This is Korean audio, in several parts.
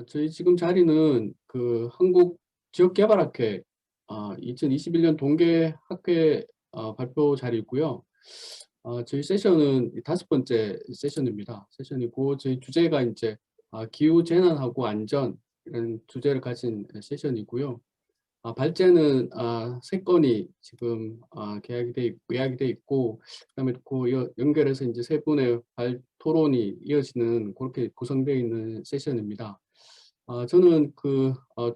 저희 지금 자리는 그 한국 지역개발학회 2021년 동계학회 발표 자리고요. 저희 세션은 다섯 번째 세션입니다. 세션이고 저희 주제가 이제 기후 재난하고 안전 이런 주제를 가진 세션이고요. 발제는 세 건이 지금 예약이 돼 있고, 그다음에 연결해서 이제 세 분의 토론이 이어지는 그렇게 구성되어 있는 세션입니다. 저는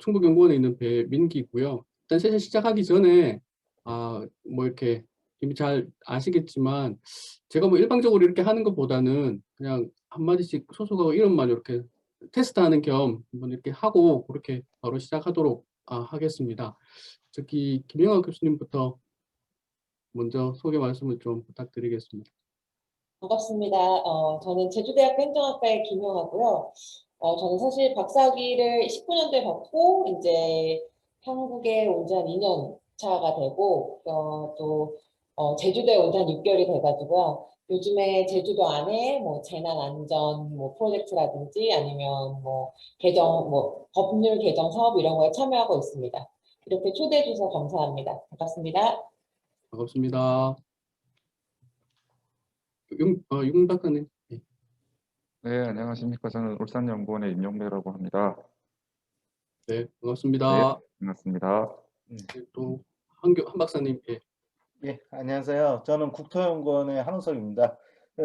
충북연구원에 있는 배민기고요. 일단 세션 시작하기 전에 뭐 이렇게 이미 잘 아시겠지만 제가 뭐 일방적으로 이렇게 하는 것보다는 그냥 한마디씩 소속하고 이름만 이렇게 테스트하는 겸 한번 이렇게 하고 그렇게 바로 시작하도록 하겠습니다. 저기 김영학 교수님부터 먼저 소개 말씀을 좀 부탁드리겠습니다. 반갑습니다. 저는 제주대학교 행정학과의 김용하고요. 저는 사실 박사학위를 19년도에 받고 이제 한국에 온 지 한 2년 차가 되고 제주도에 온 지 한 6개월이 돼가지고요. 요즘에 제주도 안에 뭐 재난 안전 뭐 프로젝트라든지 아니면 뭐 법률 개정 사업 이런 거에 참여하고 있습니다. 이렇게 초대해 주셔서 감사합니다. 반갑습니다. 반갑습니다. 윤 박사님. 네, 안녕하십니까. 저는 울산연구원의 임용배라고 합니다. 네, 반갑습니다. 네, 반갑습니다. 또 한 박사님. 예, 안녕하세요. 저는 국토연구원의 한우석입니다.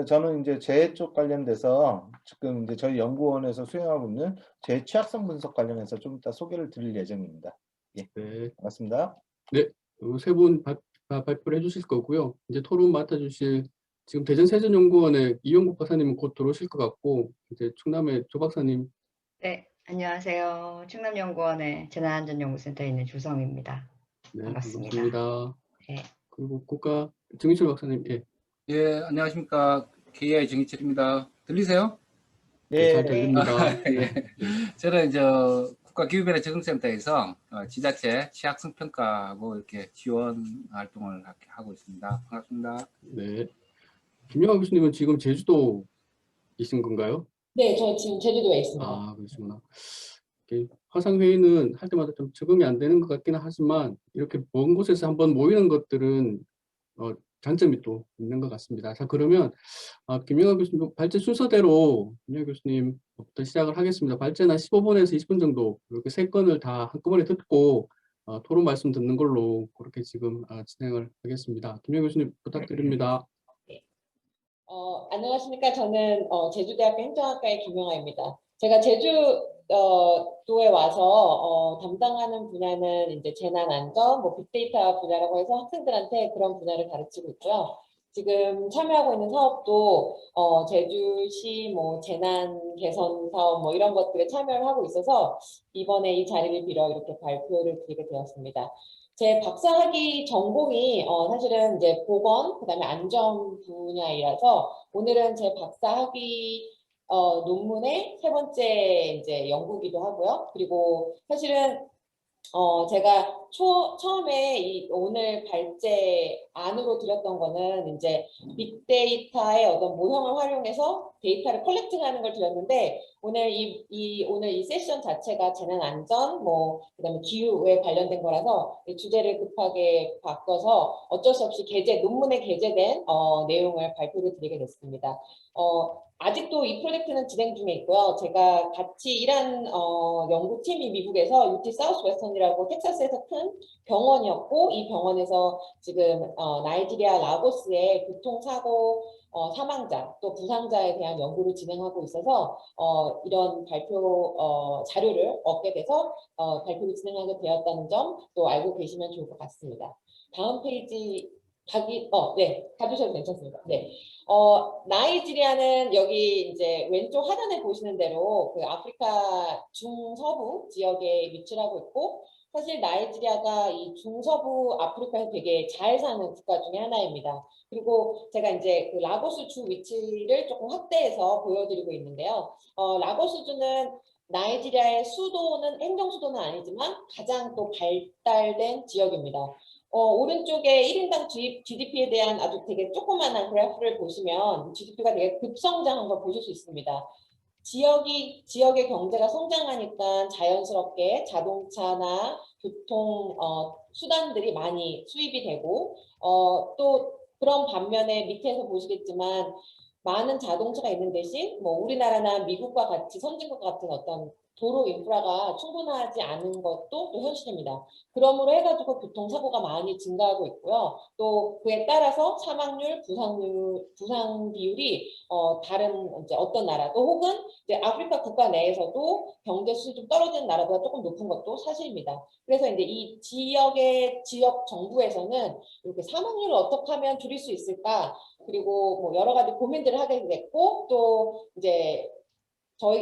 저는 이제 재해 쪽 관련돼서 지금 이제 저희 연구원에서 수행하고 있는 재해 취약성 분석 관련해서 좀 이따 소개를 드릴 예정입니다. 예, 네, 반갑습니다. 네, 세 분 발표를 해주실 거고요. 이제 토론 맡아주실 지금 대전세전연구원의 이용국 박사님은 곧 들어오실 것 같고, 이제 충남의 조 박사님. 네, 안녕하세요. 충남연구원의 재난안전연구센터에 있는 조성입니다. 네, 반갑습니다. 반갑습니다. 네. 그리고 정인철 박사님. 예, 안녕하십니까. KI 정희철입니다. 들리세요? 네, 잘 예, 들립니다. 예. 저는 국가기후변화적응센터에서 지자체 취약성 평가하고 이렇게 지원 활동을 이렇게 하고 있습니다. 반갑습니다. 네, 김영하 교수님은 지금 제주도이신 건가요? 네, 저 지금 제주도에 있습니다. 그러시구나. 화상회의는 할 때마다 좀 적응이 안 되는 것 같기는 하지만 이렇게 먼 곳에서 한번 모이는 것들은 장점이 또 있는 것 같습니다. 자, 그러면 김영하 교수님 발제 순서대로 김영하 교수님부터 시작을 하겠습니다. 발제는 15분에서 20분 정도 이렇게 세 건을 다 한꺼번에 듣고 토론 말씀 듣는 걸로 그렇게 지금 진행을 하겠습니다. 김영하 교수님 부탁드립니다. 안녕하십니까. 저는 제주대학교 행정학과의 김영아입니다. 제가 제주도에 와서 담당하는 분야는 이제 재난안전, 뭐 빅데이터 분야라고 해서 학생들한테 그런 분야를 가르치고 있고요. 지금 참여하고 있는 사업도 제주시 뭐 재난 개선 사업 뭐 이런 것들에 참여를 하고 있어서 이번에 이 자리를 빌어 이렇게 발표를 드리게 되었습니다. 제 박사학위 전공이 사실은 이제 보건, 그다음에 안전 분야이라서 오늘은 제 박사학위 논문의 세 번째 이제 연구기도 하고요. 그리고 사실은 제가 처음에 오늘 발제 안으로 드렸던 거는 이제 빅데이터의 어떤 모형을 활용해서 데이터를 컬렉팅하는 걸 드렸는데 오늘 이 세션 자체가 재난 안전 그다음에 기후에 관련된 거라서 이 주제를 급하게 바꿔서 어쩔 수 없이 논문에 게재된 내용을 발표를 드리게 됐습니다. 아직도 이 프로젝트는 진행 중에 있고요. 제가 같이 일한 연구팀이 미국에서 UT 사우스웨스턴이라고 텍사스에서 큰 병원이었고 이 병원에서 지금 나이지리아 라고스의 교통사고 사망자 또 부상자에 대한 연구를 진행하고 있어서 이런 발표 자료를 얻게 돼서 발표를 진행하게 되었다는 점 또 알고 계시면 좋을 것 같습니다. 다음 페이지 네, 가주셔도 괜찮습니다. 네. 나이지리아는 여기 이제 왼쪽 하단에 보시는 대로 그 아프리카 중서부 지역에 위치를 하고 있고 사실 나이지리아가 이 중서부 아프리카에 되게 잘 사는 국가 중에 하나입니다. 그리고 제가 이제 그 라고스 주 위치를 조금 확대해서 보여드리고 있는데요. 라고스주는 나이지리아의 행정 수도는 아니지만 가장 또 발달된 지역입니다. 오른쪽에 1인당 GDP에 대한 아주 되게 조그마한 그래프를 보시면 GDP가 되게 급성장한 걸 보실 수 있습니다. 지역의 경제가 성장하니까 자연스럽게 자동차나 교통 수단들이 많이 수입이 되고 또 그런 반면에 밑에서 보시겠지만 많은 자동차가 있는 대신 뭐 우리나라나 미국과 같이 선진국과 같은 어떤 도로 인프라가 충분하지 않은 것도 또 현실입니다. 그러므로 해가지고 교통사고가 많이 증가하고 있고요. 또 그에 따라서 사망률, 부상 비율이 다른 이제 어떤 나라도 혹은 이제 아프리카 국가 내에서도 경제 수준이 좀 떨어지는 나라보다 조금 높은 것도 사실입니다. 그래서 이제 이 지역 정부에서는 이렇게 사망률을 어떻게 하면 줄일 수 있을까? 그리고 뭐 여러 가지 고민들을 하게 됐고 또 이제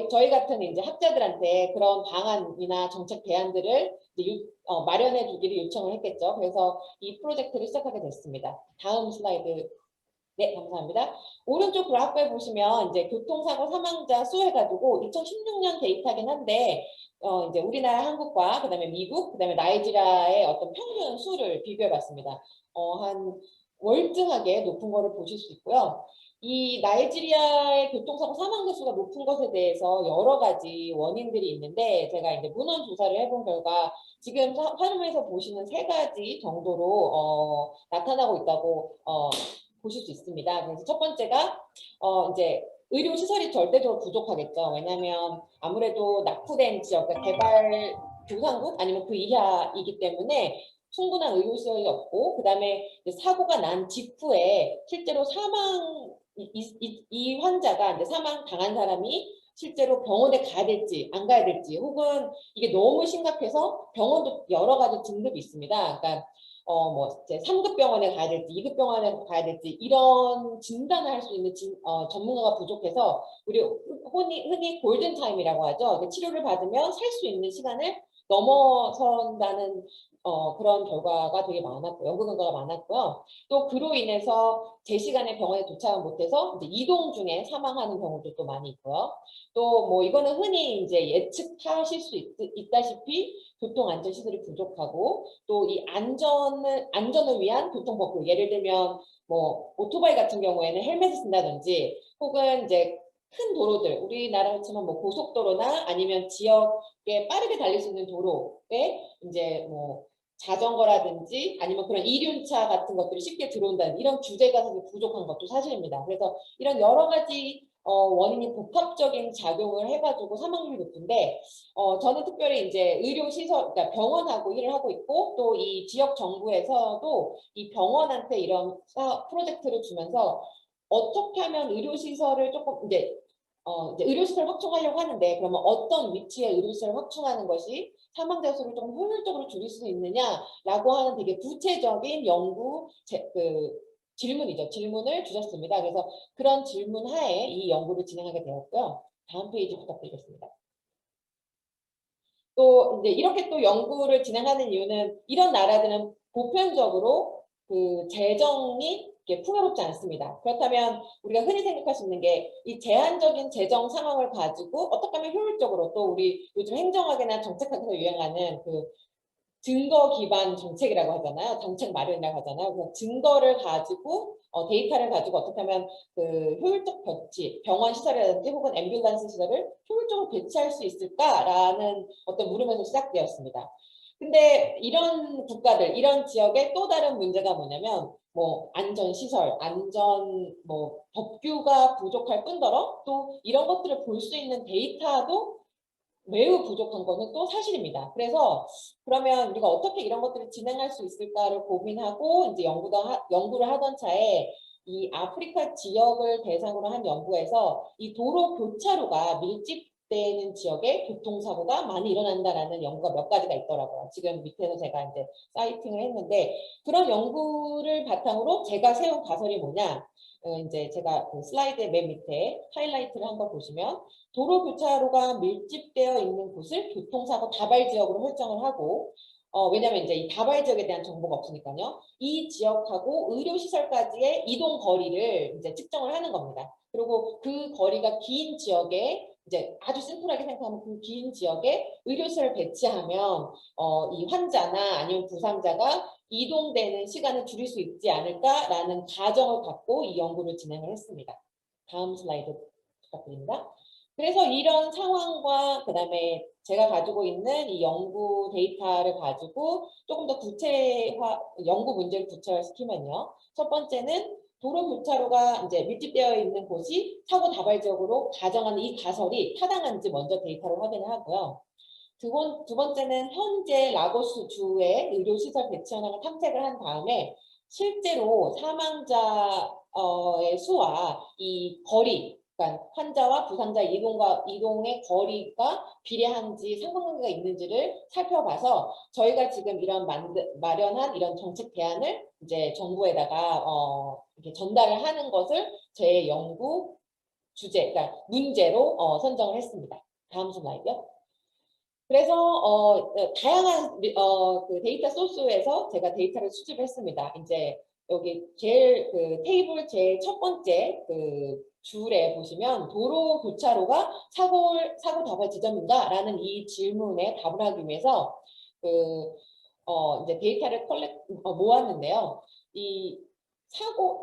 저희 같은 이제 학자들한테 그런 방안이나 정책 대안들을 이제 마련해 주기를 요청을 했겠죠. 그래서 이 프로젝트를 시작하게 됐습니다. 다음 슬라이드. 네, 감사합니다. 오른쪽 그래프에 보시면 이제 교통사고 사망자 수 해가지고 2016년 데이터긴 한데 이제 우리나라, 한국과 그다음에 미국, 그다음에 나이지리아의 어떤 평균 수를 비교해봤습니다. 한 월등하게 높은 거를 보실 수 있고요. 이 나이지리아의 교통사고 사망자 수가 높은 것에 대해서 여러 가지 원인들이 있는데 제가 이제 문헌 조사를 해본 결과 지금 화면에서 보시는 3가지 정도로 나타나고 있다고 보실 수 있습니다. 그래서 첫 번째가 이제 의료 시설이 절대적으로 부족하겠죠. 왜냐하면 아무래도 낙후된 지역, 그러니까 개발 도상국 아니면 그 이하이기 때문에 충분한 의료 시설이 없고, 그 다음에 사고가 난 직후에 실제로 이 환자가 이제 사망 당한 사람이 실제로 병원에 가야 될지 안 가야 될지, 혹은 이게 너무 심각해서 병원도 여러 가지 등급이 있습니다. 그러니까 뭐 이제 3급 병원에 가야 될지 2급 병원에 가야 될지 이런 진단을 할 수 있는 전문가가 부족해서 우리 흔히 골든 타임이라고 하죠. 치료를 받으면 살 수 있는 시간을 넘어선다는 그런 결과가 되게 많았고 연구 결과가 많았고요. 또 그로 인해서 제 시간에 병원에 도착을 못해서 이제 이동 중에 사망하는 경우도 또 많이 있고요. 또 뭐 이거는 흔히 이제 예측하실 수 있다시피 교통안전시설이 부족하고 또 이 안전을 위한 교통법규, 예를 들면 뭐 오토바이 같은 경우에는 헬멧을 쓴다든지 혹은 이제 큰 도로들, 우리나라 치면 뭐 고속도로나 아니면 지역에 빠르게 달릴 수 있는 도로에 이제 뭐 자전거라든지 아니면 그런 이륜차 같은 것들이 쉽게 들어온다는 이런 규제가 사실 부족한 것도 사실입니다. 그래서 이런 여러 가지 원인이 복합적인 작용을 해가지고 사망률이 높은데 저는 특별히 이제 의료시설, 그러니까 병원하고 일을 하고 있고 또 이 지역 정부에서도 이 병원한테 이런 프로젝트를 주면서 어떻게 하면 의료시설을 조금 이제 의료시설 확충하려고 하는데 그러면 어떤 위치에 의료시설을 확충하는 것이 사망자 수를 좀 효율적으로 줄일 수 있느냐라고 하는 되게 구체적인 질문을 주셨습니다. 그래서 그런 질문 하에 이 연구를 진행하게 되었고요. 다음 페이지 부탁드리겠습니다. 또 이제 이렇게 또 연구를 진행하는 이유는 이런 나라들은 보편적으로 그 재정이 풍요롭지 않습니다. 그렇다면 우리가 흔히 생각할 수 있는 게 이 제한적인 재정 상황을 가지고 어떻게 하면 효율적으로 또 우리 요즘 행정학이나 정책학에서 유행하는 그 증거 기반 정책이라고 하잖아요. 정책 마련이라고 하잖아요. 그래서 증거를 가지고 데이터를 가지고 어떻게 하면 그 효율적 배치, 병원 시설이라든지 혹은 앰뷸런스 시설을 효율적으로 배치할 수 있을까라는 어떤 물음에서 시작되었습니다. 근데 이런 국가들, 이런 지역의 또 다른 문제가 뭐냐면 뭐 안전시설, 뭐 법규가 부족할 뿐더러 또 이런 것들을 볼 수 있는 데이터도 매우 부족한 거는 또 사실입니다. 그래서 그러면 우리가 어떻게 이런 것들을 진행할 수 있을까를 고민하고 이제 연구를 하던 차에 이 아프리카 지역을 대상으로 한 연구에서 이 도로 교차로가 밀집되는 지역에 교통사고가 많이 일어난다라는 연구가 몇 가지가 있더라고요. 지금 밑에서 제가 이제 사이팅을 했는데 그런 연구를 바탕으로 제가 세운 가설이 뭐냐? 이제 제가 그 슬라이드의 맨 밑에 하이라이트를 한 거 보시면 도로 교차로가 밀집되어 있는 곳을 교통사고 다발 지역으로 설정을 하고 왜냐하면 이제 이 다발 지역에 대한 정보가 없으니까요. 이 지역하고 의료시설까지의 이동 거리를 이제 측정을 하는 겁니다. 그리고 그 거리가 긴 지역에 이제 아주 심플하게 생각하면 그 긴 지역에 의료시설을 배치하면 이 환자나 아니면 부상자가 이동되는 시간을 줄일 수 있지 않을까라는 가정을 갖고 이 연구를 진행을 했습니다. 다음 슬라이드 부탁드립니다. 그래서 이런 상황과 그다음에 제가 가지고 있는 이 연구 데이터를 가지고 조금 더 구체화, 연구 문제를 구체화시키면요. 첫 번째는 도로 교차로가 이제 밀집되어 있는 곳이 사고 다발 지역으로 가정하는 이 가설이 타당한지 먼저 데이터를 확인을 하고요. 두 번째는 현재 라고스 주의 의료시설 배치 현황을 탐색을 한 다음에 실제로 사망자의 수와 이 거리, 그러니까 환자와 부상자 이동의 거리가 비례한지 상관관계가 있는지를 살펴봐서 저희가 지금 이런 마련한 이런 정책 대안을 이제 정부에다가 이렇게 전달을 하는 것을 제 연구 주제, 그러니까 문제로 선정을 했습니다. 다음 슬라이드요. 그래서 다양한 그 데이터 소스에서 제가 데이터를 수집했습니다. 이제 여기 제일 그 테이블 제일 첫 번째 그 줄에 보시면 도로 교차로가 사고 다발 지점인가라는 이 질문에 답을 하기 위해서 그 이제 데이터를 모았는데요. 이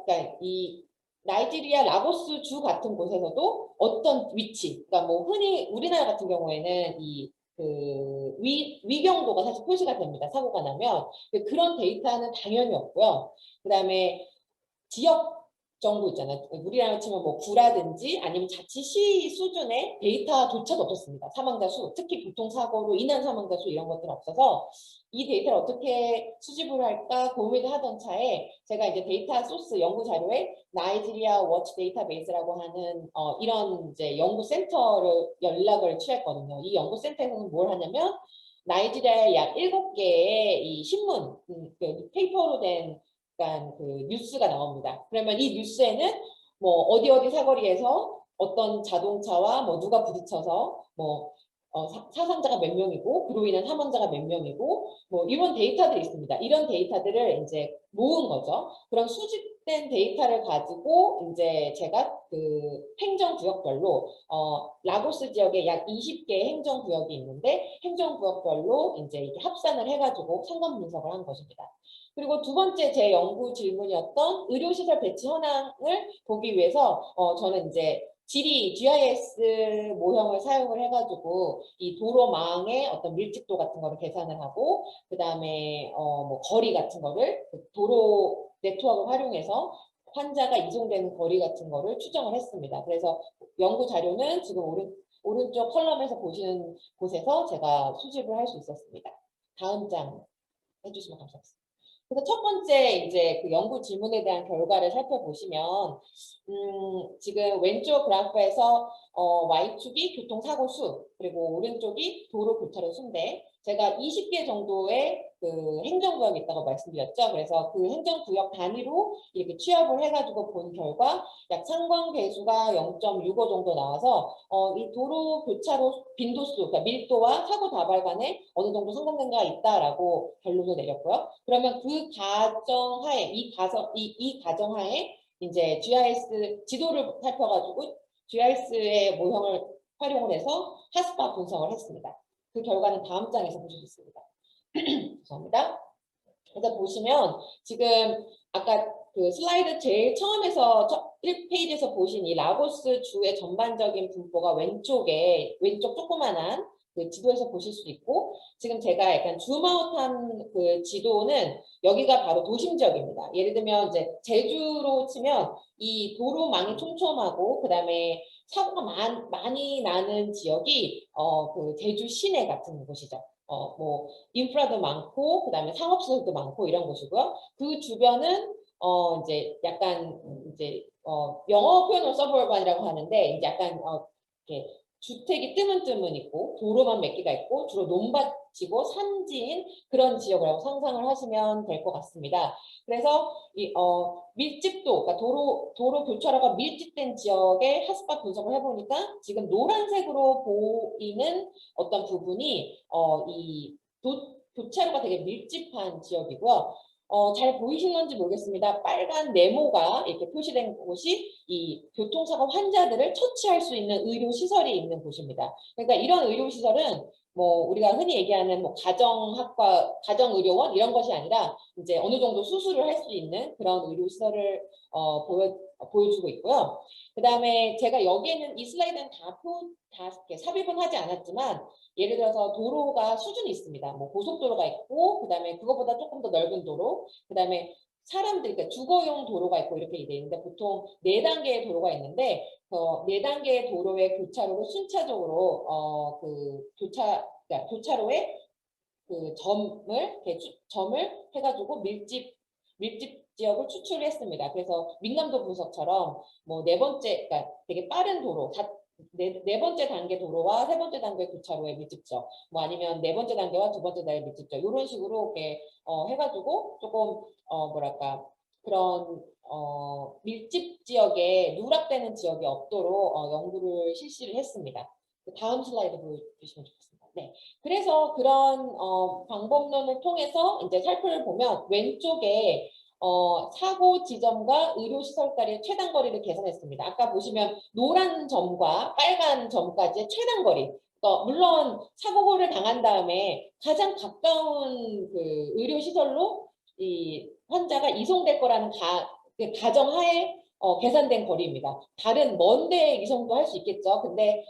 그러니까 이 나이지리아 라고스 주 같은 곳에서도 어떤 위치, 그러니까 뭐 흔히 우리나라 같은 경우에는 이 그 위경도가 사실 표시가 됩니다. 사고가 나면. 그런 데이터는 당연히 없고요. 그다음에 지역 정보 있잖아요. 우리나라 치면 뭐 구라든지 아니면 자치시 수준의 데이터조차도 없었습니다. 사망자 수, 특히 교통사고로 인한 사망자 수 이런 것들은 없어서 이 데이터를 어떻게 수집을 할까 고민을 하던 차에 제가 이제 데이터 소스 연구 자료에 나이지리아 워치 데이터베이스라고 하는 이런 이제 연구 센터를 연락을 취했거든요. 이 연구 센터에서는 뭘 하냐면 나이지리아의 약 7개의 이 신문, 그 페이퍼로 된 그러니까 그 뉴스가 나옵니다. 그러면 이 뉴스에는 뭐 어디 사거리에서 어떤 자동차와 뭐 누가 부딪혀서 뭐 사상자가 몇 명이고 그로 인한 사망자가 몇 명이고 뭐 이런 데이터들이 있습니다. 이런 데이터들을 이제 모은 거죠. 그런 수집된 데이터를 가지고 이제 제가 그 행정구역별로 라고스 지역에 약 20개의 행정구역이 있는데 행정구역별로 이제 이렇게 합산을 해가지고 상관 분석을 한 것입니다. 그리고 두 번째 제 연구 질문이었던 의료시설 배치 현황을 보기 위해서 저는 이제 지리 GIS 모형을 사용을 해가지고 이 도로망의 어떤 밀집도 같은 거를 계산을 하고 그 다음에 뭐 거리 같은 거를 그 도로 네트워크를 활용해서 환자가 이송되는 거리 같은 거를 추정을 했습니다. 그래서 연구 자료는 지금 오른쪽 컬럼에서 보시는 곳에서 제가 수집을 할 수 있었습니다. 다음 장 해주시면 감사하겠습니다. 그래서 첫 번째 이제 그 연구 질문에 대한 결과를 살펴보시면 지금 왼쪽 그래프에서 Y축이 교통사고 수 그리고 오른쪽이 도로 교차로 수인데 제가 20개 정도의 그 행정구역이 있다고 말씀드렸죠. 그래서 그 행정구역 단위로 이렇게 취합을 해가지고 본 결과 약 상관계수가 0.65 정도 나와서 이 도로 교차로 빈도수, 그러니까 밀도와 사고 다발 간에 어느 정도 상관관계가 있다라고 결론을 내렸고요. 그러면 그 가정하에 이 가정하에 이제 GIS 지도를 살펴가지고 GIS의 모형을 활용을 해서 핫스팟 분석을 했습니다. 그 결과는 다음 장에서 보실 수 있습니다. 죄송합니다. 그래서 보시면 지금 아까 그 슬라이드 제일 처음에서 1페이지에서 보신 이 라고스 주의 전반적인 분포가 왼쪽 조그만한 그 지도에서 보실 수 있고 지금 제가 약간 줌아웃한 그 지도는 여기가 바로 도심 지역입니다. 예를 들면 이제 제주로 치면 이 도로망이 촘촘하고 그 다음에 사고가 많이 나는 지역이 그 제주 시내 같은 곳이죠. 뭐 인프라도 많고 그 다음에 상업시설도 많고 이런 곳이고요. 그 주변은 이제 약간 이제 영어 표현을 서버반이라고 하는데 이제 약간 이렇게 주택이 뜨문뜨문 있고 도로만 몇 개가 있고 주로 논밭이고 산지인 그런 지역이라고 상상을 하시면 될 것 같습니다. 그래서 이 밀집도, 그러니까 도로 교차로가 밀집된 지역의 핫스팟 분석을 해보니까 지금 노란색으로 보이는 어떤 부분이 이 교차로가 되게 밀집한 지역이고요. 잘 보이시는지 모르겠습니다. 빨간 네모가 이렇게 표시된 곳이 이 교통사고 환자들을 처치할 수 있는 의료시설이 있는 곳입니다. 그러니까 이런 의료시설은 뭐 우리가 흔히 얘기하는 뭐 가정학과, 가정의료원 이런 것이 아니라 이제 어느 정도 수술을 할 수 있는 그런 의료 시설을 보여주고 있고요. 그다음에 제가 여기에는 이 슬라이드는 다 이렇게 삽입은 하지 않았지만 예를 들어서 도로가 수준이 있습니다. 뭐 고속도로가 있고 그다음에 그거보다 조금 더 넓은 도로, 그다음에 사람들, 그러니까 주거용 도로가 있고 이렇게 돼 있는데 보통 4단계의 도로가 있는데 4단계의 도로의 교차로를 순차적으로 그러니까 교차로에 그 점을 해가지고 밀집 지역을 추출했습니다. 그래서 민감도 분석처럼 뭐 4번째, 그러니까 되게 빠른 도로, 네 번째 단계 도로와 3번째 단계 교차로의 밀집적, 뭐 아니면 4번째 단계와 2번째 단계 밀집적 이런 식으로 이렇게 해가지고 조금 뭐랄까 그런 밀집 지역에 누락되는 지역이 없도록 연구를 실시를 했습니다. 다음 슬라이드 보여주시면 좋겠습니다. 네, 그래서 그런 방법론을 통해서 이제 살펴보면 왼쪽에 사고 지점과 의료시설까지의 최단 거리를 계산했습니다. 아까 보시면 노란 점과 빨간 점까지의 최단 거리. 물론 사고를 당한 다음에 가장 가까운 그 의료시설로 이 환자가 이송될 거라는 가정하에 계산된 거리입니다. 다른 먼 데 이송도 할 수 있겠죠. 근데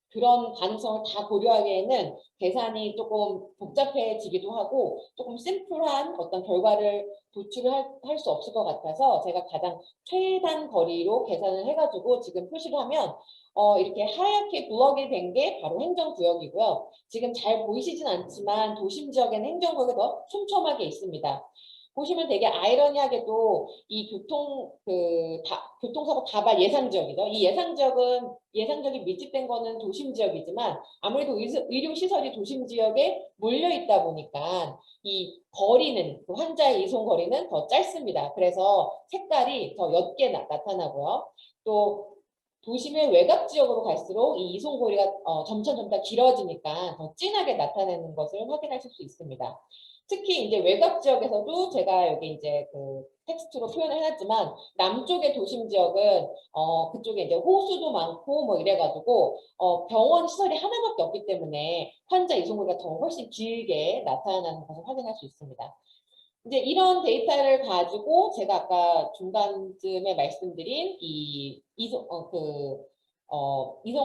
그런 가능성을 다 고려하기에는 계산이 조금 복잡해지기도 하고 조금 심플한 어떤 결과를 도출을 할 수 없을 것 같아서 제가 가장 최단 거리로 계산을 해가지고 지금 표시를 하면 이렇게 하얗게 블럭이 된 게 바로 행정구역이고요. 지금 잘 보이시진 않지만 도심 지역에는 행정구역이 더 촘촘하게 있습니다. 보시면 되게 아이러니하게도 이 교통사고 다발 예상 지역이죠. 이 예상적이 밀집된 거는 도심 지역이지만 아무래도 의료 시설이 도심 지역에 몰려 있다 보니까 이 거리는 그 환자의 이송 거리는 더 짧습니다. 그래서 색깔이 더 옅게 나타나고요. 또 도심의 외곽 지역으로 갈수록 이 이송 거리가 점점 더 길어지니까 더 진하게 나타내는 것을 확인하실 수 있습니다. 특히 이제 외곽 지역에서도 제가 여기 이제 그 텍스트로 표현을 해놨지만 남쪽의 도심 지역은 그쪽에 이제 호수도 많고 뭐 이래가지고 병원 시설이 하나밖에 없기 때문에 환자 이송거리가 더 훨씬 길게 나타나는 것을 확인할 수 있습니다. 이제 이런 데이터를 가지고 제가 아까 중간쯤에 말씀드린 이 이송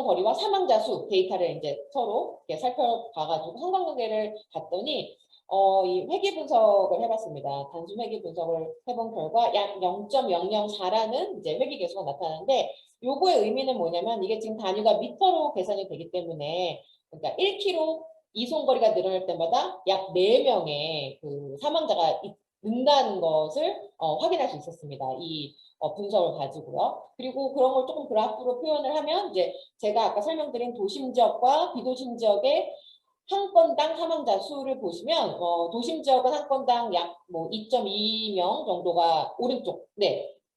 거리와 사망자 수 데이터를 이제 서로 이렇게 살펴봐가지고 상관관계를 봤더니 이 회귀 분석을 해봤습니다. 단순 회귀 분석을 해본 결과 약 0.004라는 이제 회귀 계수가 나타나는데 요거의 의미는 뭐냐면 이게 지금 단위가 미터로 계산이 되기 때문에 그러니까 1km 이송거리가 늘어날 때마다 약 4명의 그 사망자가 는다는 것을 확인할 수 있었습니다. 이 분석을 가지고요. 그리고 그런 걸 조금 그래프로 표현을 하면 이제 제가 아까 설명드린 도심 지역과 비도심 지역의 한 건당 사망자 수를 보시면 도심 지역은 한 건당 약 뭐 2.2명 정도가 오른쪽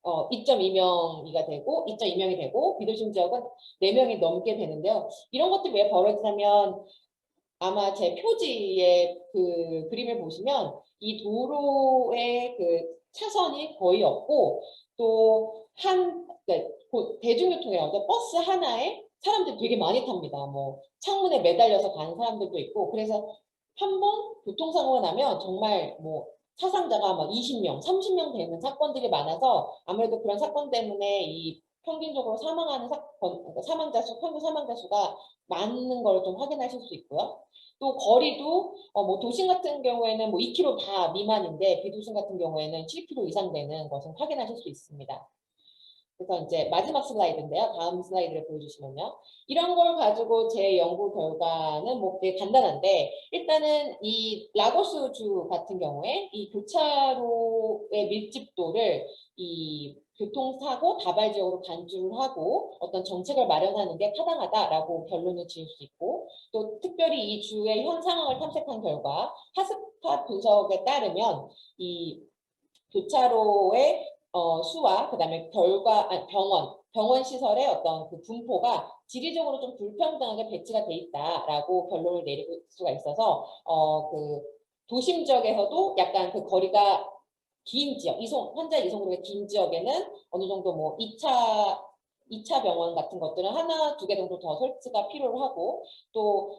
2.2명이 되고 비도심 지역은 4명이 넘게 되는데요. 이런 것들이 왜 벌어지냐면 아마 제 표지의 그 그림을 보시면 이 도로의 그 차선이 거의 없고 또 대중교통이라고 버스 하나에 사람들이 되게 많이 탑니다. 뭐 창문에 매달려서 가는 사람들도 있고 그래서 한 번 교통사고가 나면 정말 뭐 사상자가 막 20명, 30명 되는 사건들이 많아서 아무래도 그런 사건 때문에 이 평균적으로 사망하는 평균 사망자 수가 많은 걸 좀 확인하실 수 있고요. 또 거리도 뭐 도심 같은 경우에는 뭐 2km 다 미만인데 비도심 같은 경우에는 7km 이상 되는 것을 확인하실 수 있습니다. 그래서 이제 마지막 슬라이드인데요. 다음 슬라이드를 보여주시면요. 이런 걸 가지고 제 연구 결과는 뭐 되게 간단한데 일단은 이 라고스주 같은 경우에 이 교차로의 밀집도를 이 교통사고 다발 지역으로 간주를 하고 어떤 정책을 마련하는 게 타당하다라고 결론을 지을 수 있고 또 특별히 이 주의 현 상황을 탐색한 결과 핫스팟 분석에 따르면 이 교차로의 수와 그다음에 병원 시설의 어떤 그 분포가 지리적으로 좀 불평등하게 배치가 돼 있다라고 결론을 내릴 수가 있어서 그 도심 지역에서도 약간 그 거리가 긴 지역, 환자 이송거리가 긴 지역에는 어느 정도 뭐 2차 병원 같은 것들은 하나, 2개 정도 더 설치가 필요로 하고 또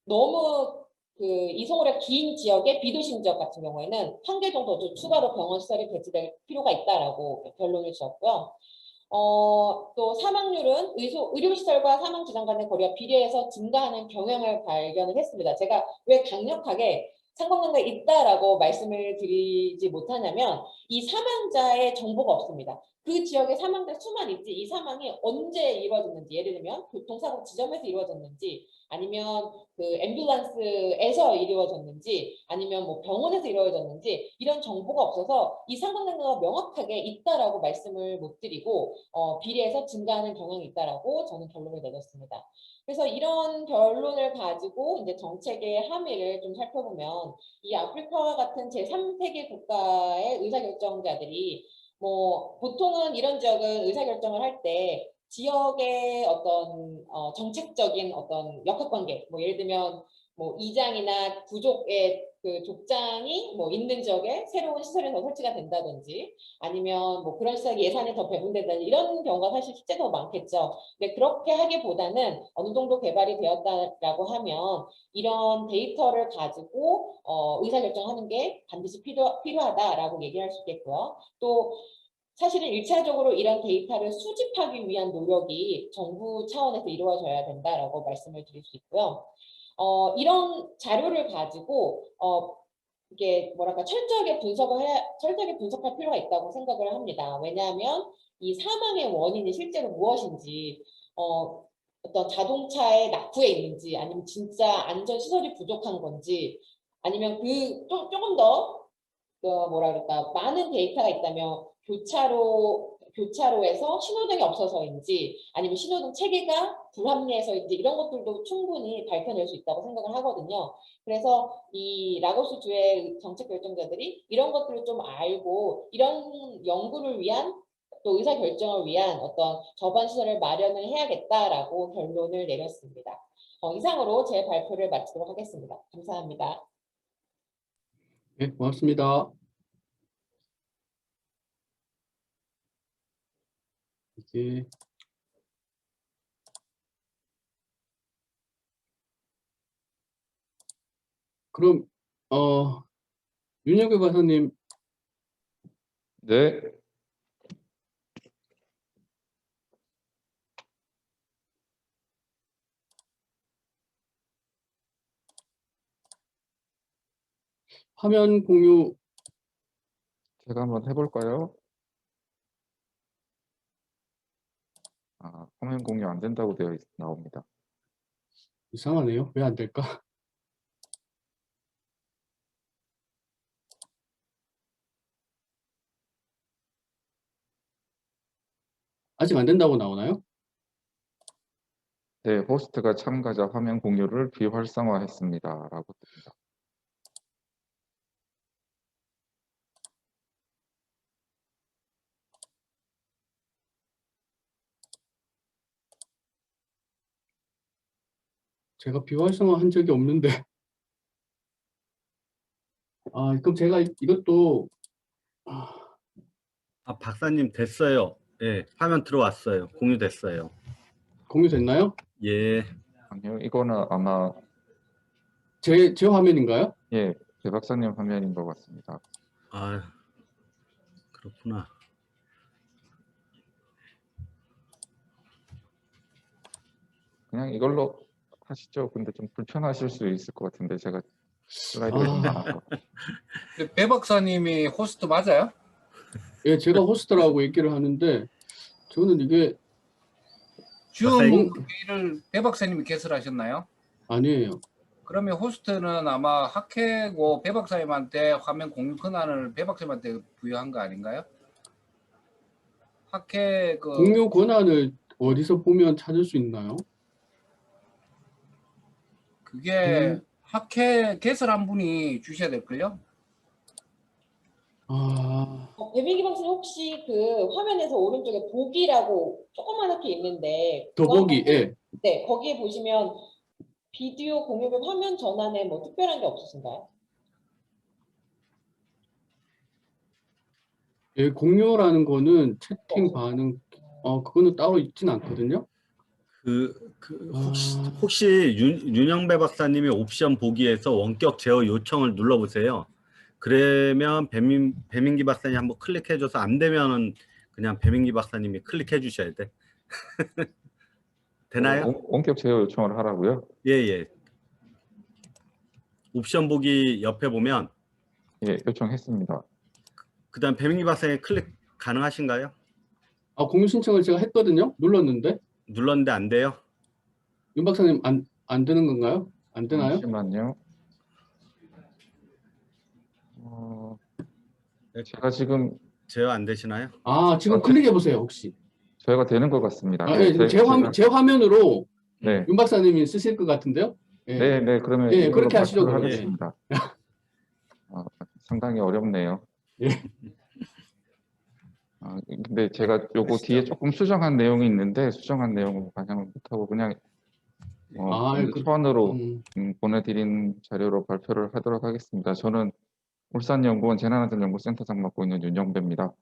너무 그 이송으로 긴 지역의 비도심 지역 같은 경우에는 한 개 정도 좀 추가로 병원 시설이 배치될 필요가 있다라고 결론을 지었고요. 또 사망률은 의료시설과 사망지점 간의 거리가 비례해서 증가하는 경향을 발견을 했습니다. 제가 왜 강력하게 상관관계가 있다라고 말씀을 드리지 못하냐면 이 사망자의 정보가 없습니다. 그 지역의 사망자 수만 있지 이 사망이 언제 이루어졌는지, 예를 들면 교통사고 지점에서 이루어졌는지, 아니면 그 앰뷸런스에서 이루어졌는지, 아니면 뭐 병원에서 이루어졌는지 이런 정보가 없어서 이 상관관계가 명확하게 있다라고 말씀을 못 드리고 비례해서 증가하는 경향이 있다라고 저는 결론을 내렸습니다. 그래서 이런 결론을 가지고 이제 정책의 함의를 좀 살펴보면 이 아프리카와 같은 제3세계 국가의 의사결정자들이 뭐 보통은 이런 지역은 의사결정을 할 때 지역의 어떤 정책적인 어떤 역학관계, 뭐 예를 들면 뭐 이장이나 부족의 그 족장이 뭐 있는 지역에 새로운 시설이 더 설치가 된다든지, 아니면 뭐 그런 시설 예산이 더 배분된다든지 이런 경우가 사실 실제 더 많겠죠. 근데 그렇게 하기보다는 어느 정도 개발이 되었다라고 하면 이런 데이터를 가지고 의사결정하는 게 반드시 필요하다라고 얘기할 수 있겠고요. 또 사실은 1차적으로 이런 데이터를 수집하기 위한 노력이 정부 차원에서 이루어져야 된다라고 말씀을 드릴 수 있고요. 이런 자료를 가지고 이게 뭐랄까 철저하게 분석할 필요가 있다고 생각을 합니다. 왜냐하면 이 사망의 원인이 실제로 무엇인지, 어떤 자동차의 낙후에 있는지, 아니면 진짜 안전 시설이 부족한 건지, 아니면 그 조금 더 뭐라 그럴까 많은 데이터가 있다면 교차로에서 신호등이 없어서인지, 아니면 신호등 체계가 불합리해서인지 이런 것들도 충분히 밝혀낼 수 있다고 생각을 하거든요. 그래서 이 라고스 주의 정책 결정자들이 이런 것들을 좀 알고 이런 연구를 위한 또 의사 결정을 위한 어떤 저반 시설을 마련을 해야겠다라고 결론을 내렸습니다. 이상으로 제 발표를 마치도록 하겠습니다. 감사합니다. 네, 고맙습니다. 이제 그럼 윤영배 박사님, 네, 화면 공유 제가 한번 해볼까요? 화면 공유 안 된다고 나옵니다. 이상하네요. 왜 안 될까? 아직 안 된다고 나오나요? 네, 호스트가 참가자 화면 공유를 비활성화했습니다. 라고 뜹니다. 제가 비활성화 한 적이 없는데. 그럼 제가 이것도 박사님 됐어요. 예, 화면 들어왔어요. 공유됐어요. 공유됐나요? 예, 아니요, 이거는 아마 제 화면인가요? 예, 배 박사님 화면인 것 같습니다. 아, 그렇구나. 그냥 이걸로 하시죠. 근데 좀 불편하실 수 있을 것 같은데 제가 슬라이드가 좀 많아서. 배 박사님이 호스트 맞아요? 예, 제가 호스트라고 얘기를 하는데 저는 이게 줌 회의를 배 박사님이 개설하셨나요? 아니에요. 그러면 호스트는 아마 학회고 배 박사님한테 화면 공유 권한을 배 박사님한테 부여한 거 아닌가요? 학회 공유 권한을 어디서 보면 찾을 수 있나요? 그게 학회 개설한 분이 주셔야 될걸요? 배민기 박사님 혹시 그 화면에서 오른쪽에 보기라고 조그맣게 있는데 더보기, 예. 네, 거기에 보시면 비디오 공유 및 화면 전환에 뭐 특별한 게 없으신가요? 예, 공유라는 거는 채팅 반응, 그거는 따로 있진 않거든요. 혹시 윤영배 박사님이 옵션 보기에서 원격 제어 요청을 눌러보세요. 그러면 배민기 박사님 한번 클릭해줘서 안 되면은 그냥 배민기 박사님이 클릭해 주셔야 돼. 되나요? 원격 제어 요청을 하라고요? 예. 옵션 보기 옆에 보면 예, 요청했습니다. 그다음 배민기 박사님 클릭 가능하신가요? 공유 신청을 제가 했거든요. 눌렀는데 눌렀는데 안 돼요? 윤 박사님 안 되는 건가요? 안 되나요? 잠시만요. 제가 지금 제어 안 되시나요? 지금 클릭해 보세요, 혹시. 제가 되는 것 같습니다. 예, 제 화면으로 네. 윤 박사님이 쓰실 것 같은데요. 예. 네, 그러면 예, 이걸로 그렇게 하시죠, 발표를 그럼. 하겠습니다. 상당히 어렵네요. 예. 근데 제가 요거 뒤에 조금 수정한 내용이 있는데 수정한 내용을 반영을 못하고 그냥 초안으로 보내드린 자료로 발표를 하도록 하겠습니다. 저는 울산연구원 재난안전연구센터장 맡고 있는 윤영배입니다.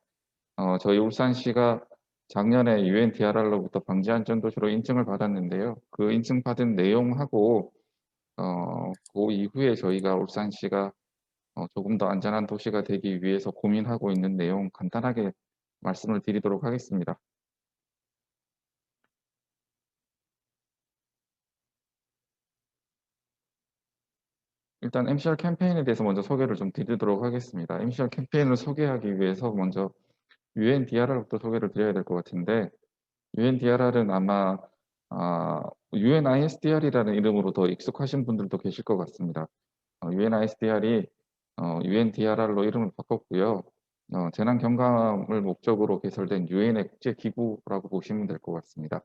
저희 울산시가 작년에 UN DRR로부터 방지안전도시로 인증을 받았는데요. 그 인증받은 내용하고 그 이후에 저희가 울산시가 조금 더 안전한 도시가 되기 위해서 고민하고 있는 내용 간단하게 말씀을 드리도록 하겠습니다. 일단 MCR 캠페인에 대해서 먼저 소개를 좀 드리도록 하겠습니다. MCR 캠페인을 소개하기 위해서 먼저 UN DRR부터 소개를 드려야 될 것 같은데 UN DRR은 아마 UN ISDR이라는 이름으로 더 익숙하신 분들도 계실 것 같습니다. UN ISDR이 UN DRR로 이름을 바꿨고요. 재난 경감을 목적으로 개설된 UN의 국제 기구라고 보시면 될 것 같습니다.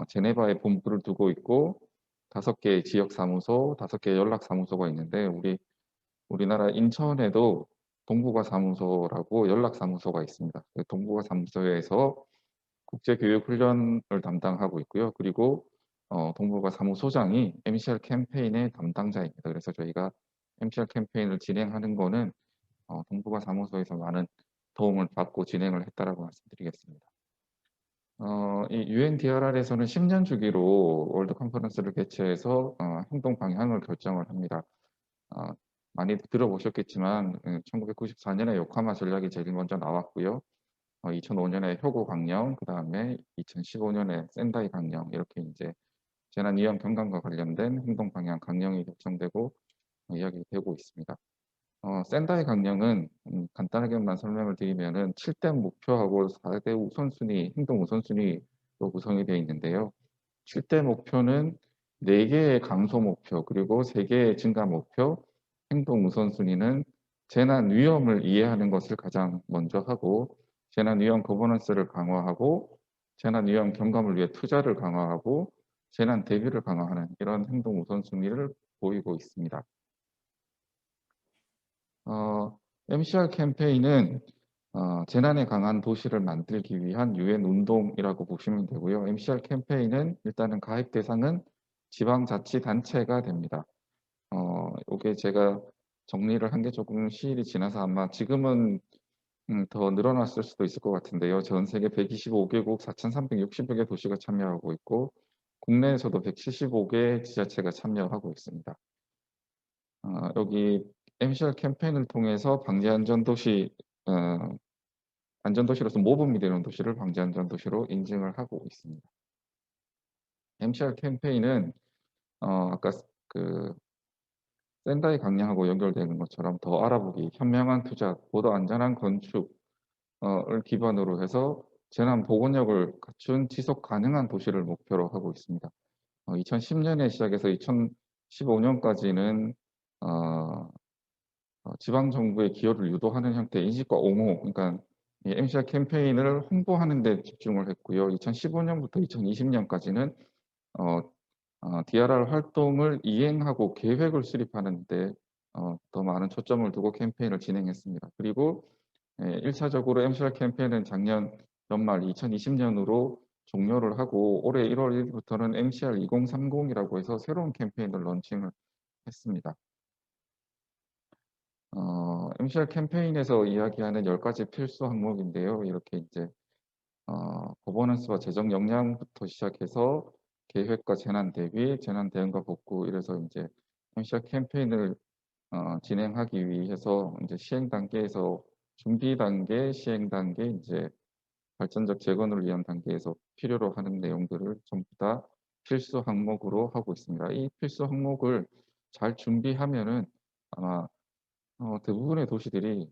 제네바에 본부를 두고 있고 5개의 지역 사무소, 5개의 연락 사무소가 있는데 우리나라 인천에도 동북아 사무소라고 연락 사무소가 있습니다. 동북아 사무소에서 국제 교육 훈련을 담당하고 있고요. 그리고 동북아 사무소장이 MCR 캠페인의 담당자입니다. 그래서 저희가 MCR 캠페인을 진행하는 거는 동북아 사무소에서 많은 도움을 받고 진행을 했다라고 말씀드리겠습니다. 이 UN DRR에서는 10년 주기로 월드 컨퍼런스를 개최해서 행동 방향을 결정을 합니다. 많이 들어보셨겠지만 1994년에 요카마 전략이 제일 먼저 나왔고요. 2005년에 효고 강령, 그 다음에 2015년에 센다이 강령 이렇게 이제 재난 위험 경감과 관련된 행동 방향 강령이 결정되고 이야기되고 있습니다. 센다이 강령은 간단하게만 설명을 드리면은 7대 목표하고 4대 우선순위, 행동 우선순위로 구성이 되어 있는데요. 7대 목표는 4개의 감소 목표, 그리고 3개의 증가 목표, 행동 우선순위는 재난 위험을 이해하는 것을 가장 먼저 하고 재난 위험 거버넌스를 강화하고 재난 위험 경감을 위해 투자를 강화하고 재난 대비를 강화하는 이런 행동 우선순위를 보이고 있습니다. MCR 캠페인은 재난에 강한 도시를 만들기 위한 UN 운동이라고 보시면 되고요. MCR 캠페인은 일단은 가입 대상은 지방자치단체가 됩니다. 이게 제가 정리를 한 게 조금 시일이 지나서 아마 지금은 더 늘어났을 수도 있을 것 같은데요. 전 세계 125개국 4,360여 개 도시가 참여하고 있고 국내에서도 175개 지자체가 참여하고 있습니다. 여기 MCR 캠페인을 통해서 방지안전도시, 안전도시로서 모범이 되는 도시를 방지안전도시로 인증을 하고 있습니다. MCR 캠페인은 아까 그 센다이 강령하고 연결되는 것처럼 더 알아보기, 현명한 투자, 보다 안전한 건축을 기반으로 해서 재난 보건력을 갖춘 지속 가능한 도시를 목표로 하고 있습니다. 2010년에 시작해서 2015년까지는 지방 정부의 기여를 유도하는 형태의 인식과 옹호, 그러니까 이 MCR 캠페인을 홍보하는 데 집중을 했고요. 2015년부터 2020년까지는 DRR 활동을 이행하고 계획을 수립하는 데 더 많은 초점을 두고 캠페인을 진행했습니다. 그리고 1차적으로 MCR 캠페인은 작년 연말 2020년으로 종료를 하고 올해 1월 1일부터는 MCR 2030이라고 해서 새로운 캠페인을 런칭을 했습니다. MCR 캠페인에서 이야기하는 10가지 필수 항목인데요. 이렇게 이제 거버넌스와 재정 역량부터 시작해서 계획과 재난 대비, 재난 대응과 복구 이래서 이제 MCR 캠페인을 진행하기 위해서 이제 시행 단계에서 준비 단계, 시행 단계, 이제 발전적 재건을 위한 단계에서 필요로 하는 내용들을 전부 다 필수 항목으로 하고 있습니다. 이 필수 항목을 잘 준비하면은 아마 대부분의 도시들이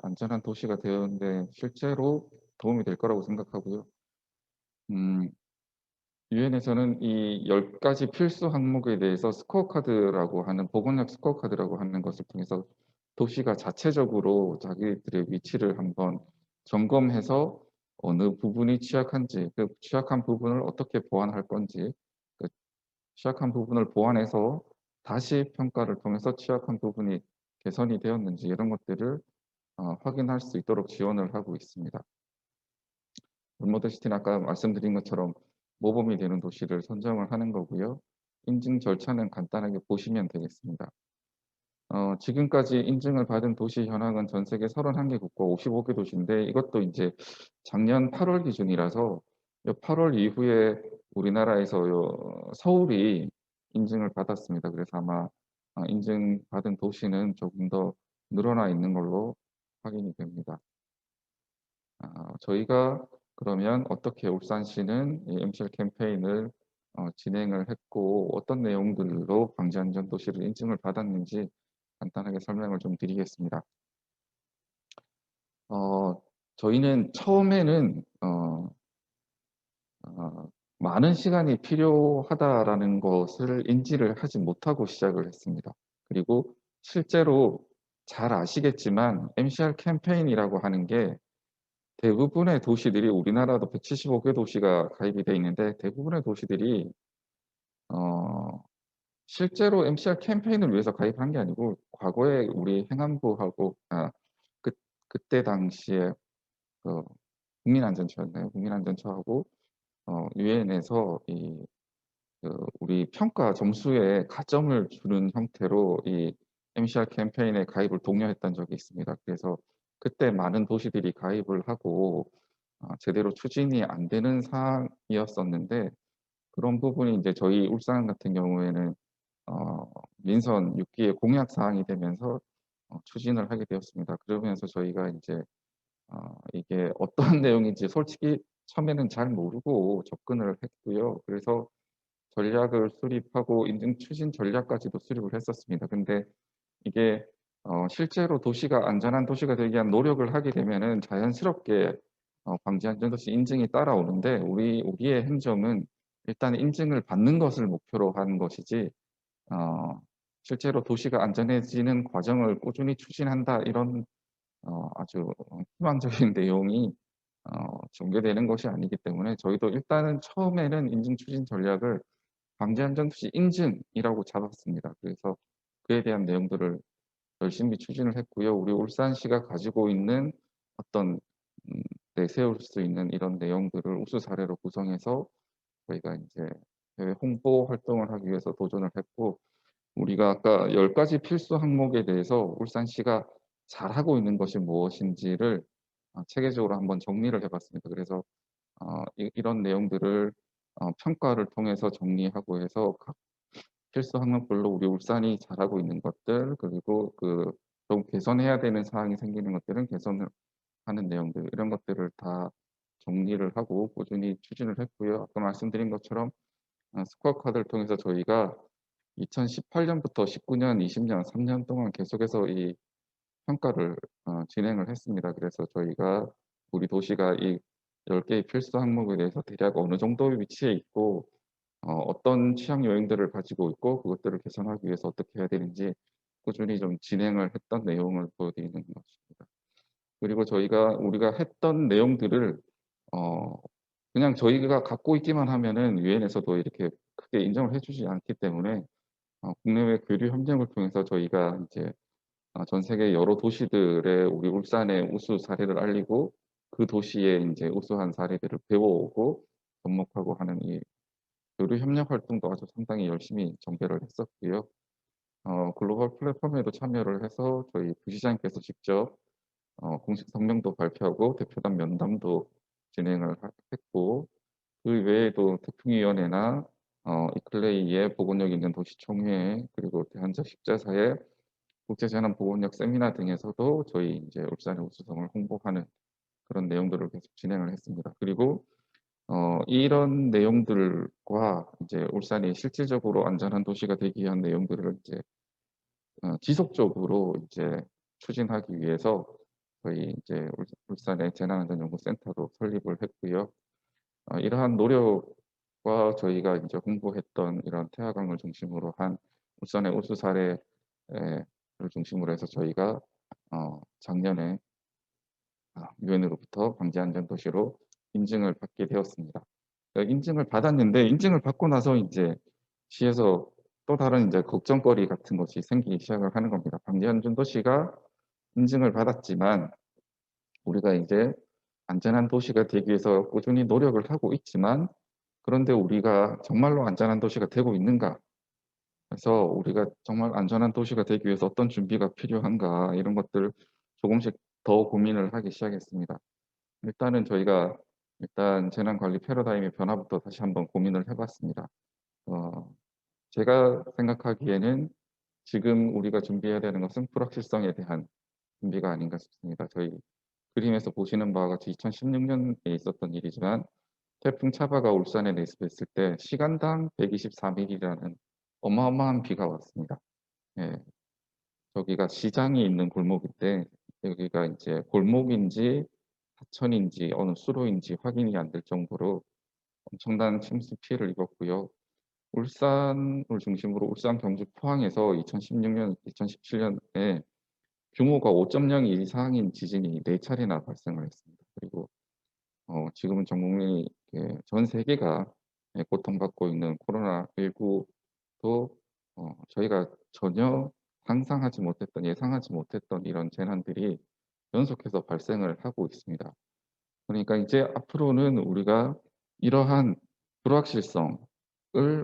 안전한 도시가 되는데 실제로 도움이 될 거라고 생각하고요. 유엔에서는 이 10가지 필수 항목에 대해서 스코어 카드라고 하는 보건력 스코어 카드라고 하는 것을 통해서 도시가 자체적으로 자기들의 위치를 한번 점검해서 어느 부분이 취약한지, 그 취약한 부분을 어떻게 보완할 건지, 그 취약한 부분을 보완해서 다시 평가를 통해서 취약한 부분이 개선이 되었는지 이런 것들을 확인할 수 있도록 지원을 하고 있습니다. 롤모델시티는 아까 말씀드린 것처럼 모범이 되는 도시를 선정을 하는 거고요. 인증 절차는 간단하게 보시면 되겠습니다. 지금까지 인증을 받은 도시 현황은 전 세계 31개 국가 55개 도시인데 이것도 이제 작년 8월 기준이라서 8월 이후에 우리나라에서 서울이 인증을 받았습니다. 그래서 아마 인증받은 도시는 조금 더 늘어나 있는 걸로 확인이 됩니다. 저희가 그러면 어떻게 울산시는 이 MCR 캠페인을 진행을 했고 어떤 내용들로 방지안전도시를 인증을 받았는지 간단하게 설명을 좀 드리겠습니다. 저희는 처음에는 많은 시간이 필요하다라는 것을 인지를 하지 못하고 시작을 했습니다. 그리고 실제로 잘 아시겠지만 MCR 캠페인이라고 하는 게 대부분의 도시들이 우리나라도 175개 도시가 가입이 돼 있는데 대부분의 도시들이 실제로 MCR 캠페인을 위해서 가입한 게 아니고 과거에 우리 행안부하고 그때 당시에 그 국민안전처였나요? 국민안전처하고 유엔에서 우리 평가 점수에 가점을 주는 형태로 이 MCR 캠페인에 가입을 독려했던 적이 있습니다. 그래서 그때 많은 도시들이 가입을 하고 제대로 추진이 안 되는 사항이었었는데 그런 부분이 이제 저희 울산 같은 경우에는 민선 6기의 공약 사항이 되면서 추진을 하게 되었습니다. 그러면서 저희가 이제 이게 어떤 내용인지 솔직히 처음에는 잘 모르고 접근을 했고요. 그래서 전략을 수립하고 인증 추진 전략까지도 수립을 했었습니다. 근데 이게 실제로 도시가 안전한 도시가 되기 위한 노력을 하게 되면은 자연스럽게 방지안전도시 인증이 따라오는데 우리의 행정은 일단 인증을 받는 것을 목표로 한 것이지 실제로 도시가 안전해지는 과정을 꾸준히 추진한다 이런 아주 희망적인 내용이 전개되는 것이 아니기 때문에 저희도 일단은 처음에는 인증 추진 전략을 방지안전도시 인증이라고 잡았습니다. 그래서 그에 대한 내용들을 열심히 추진을 했고요. 우리 울산시가 가지고 있는 어떤 내세울 수 있는 이런 내용들을 우수 사례로 구성해서 저희가 이제 해외 홍보 활동을 하기 위해서 도전을 했고 우리가 아까 10가지 필수 항목에 대해서 울산시가 잘하고 있는 것이 무엇인지를 체계적으로 한번 정리를 해봤습니다. 그래서 이런 내용들을 평가를 통해서 정리하고 해서 각 필수 항목별로 우리 울산이 잘하고 있는 것들 그리고 좀 개선해야 되는 사항이 생기는 것들은 개선을 하는 내용들 이런 것들을 다 정리를 하고 꾸준히 추진을 했고요. 아까 말씀드린 것처럼 스코어 카드를 통해서 저희가 2018년부터 19년, 20년, 3년 동안 계속해서 이 평가를 진행을 했습니다. 그래서 저희가 우리 도시가 이 10개의 필수 항목에 대해서 대략 어느 정도의 위치에 있고 어떤 취약 요인들을 가지고 있고 그것들을 개선하기 위해서 어떻게 해야 되는지 꾸준히 좀 진행을 했던 내용을 보여드리는 것입니다. 그리고 우리가 했던 내용들을 그냥 저희가 갖고 있기만 하면은 유엔에서도 이렇게 크게 인정을 해주지 않기 때문에 국내외 교류 협력을 통해서 저희가 이제 전 세계 여러 도시들의 우리 울산의 우수 사례를 알리고 그 도시의 이제 우수한 사례들을 배워오고 접목하고 하는 이 교류 협력 활동도 아주 상당히 열심히 전개를 했었고요. 글로벌 플랫폼에도 참여를 해서 저희 부시장님께서 직접 공식 성명도 발표하고 대표단 면담도 진행을 했고, 그 외에도 태풍위원회나 이클레이의 보건력 있는 도시총회, 그리고 대한자식자사의 국제재난보건력 세미나 등에서도 저희 이제 울산의 우수성을 홍보하는 그런 내용들을 계속 진행을 했습니다. 그리고 이런 내용들과 이제 울산이 실질적으로 안전한 도시가 되기 위한 내용들을 이제 지속적으로 이제 추진하기 위해서 저희 이제 울산의 재난안전연구센터도 설립을 했고요. 이러한 노력과 저희가 이제 홍보했던 이런 태화강을 중심으로 한 울산의 우수 사례를 중심으로 해서 저희가 작년에 유엔으로부터 방지안전도시로 인증을 받게 되었습니다. 인증을 받았는데, 인증을 받고 나서 이제 시에서 또 다른 이제 걱정거리 같은 것이 생기기 시작을 하는 겁니다. 방지안전도시가 인증을 받았지만 우리가 이제 안전한 도시가 되기 위해서 꾸준히 노력을 하고 있지만, 그런데 우리가 정말로 안전한 도시가 되고 있는가? 그래서 우리가 정말 안전한 도시가 되기 위해서 어떤 준비가 필요한가? 이런 것들 조금씩 더 고민을 하기 시작했습니다. 일단은 저희가 재난관리 패러다임의 변화부터 다시 한번 고민을 해봤습니다. 제가 생각하기에는 지금 우리가 준비해야 되는 것은 불확실성에 대한 준비가 아닌가 싶습니다. 저희 그림에서 보시는 바와 같이 2016년에 있었던 일이지만, 태풍 차바가 울산에 내습했을 때 시간당 124mm라는 어마어마한 비가 왔습니다. 예, 저기가 시장이 있는 골목인데 여기가 이제 골목인지 하천인지 어느 수로인지 확인이 안 될 정도로 엄청난 침수 피해를 입었고요. 울산을 중심으로 울산, 경주, 포항에서 2016년, 2017년에 규모가 5.0 이상인 지진이 4차례나 발생을 했습니다. 그리고 지금은 전 국민이 전 세계가 고통받고 있는 코로나19도 저희가 전혀 상상하지 못했던, 예상하지 못했던 이런 재난들이 연속해서 발생을 하고 있습니다. 그러니까 이제 앞으로는 우리가 이러한 불확실성을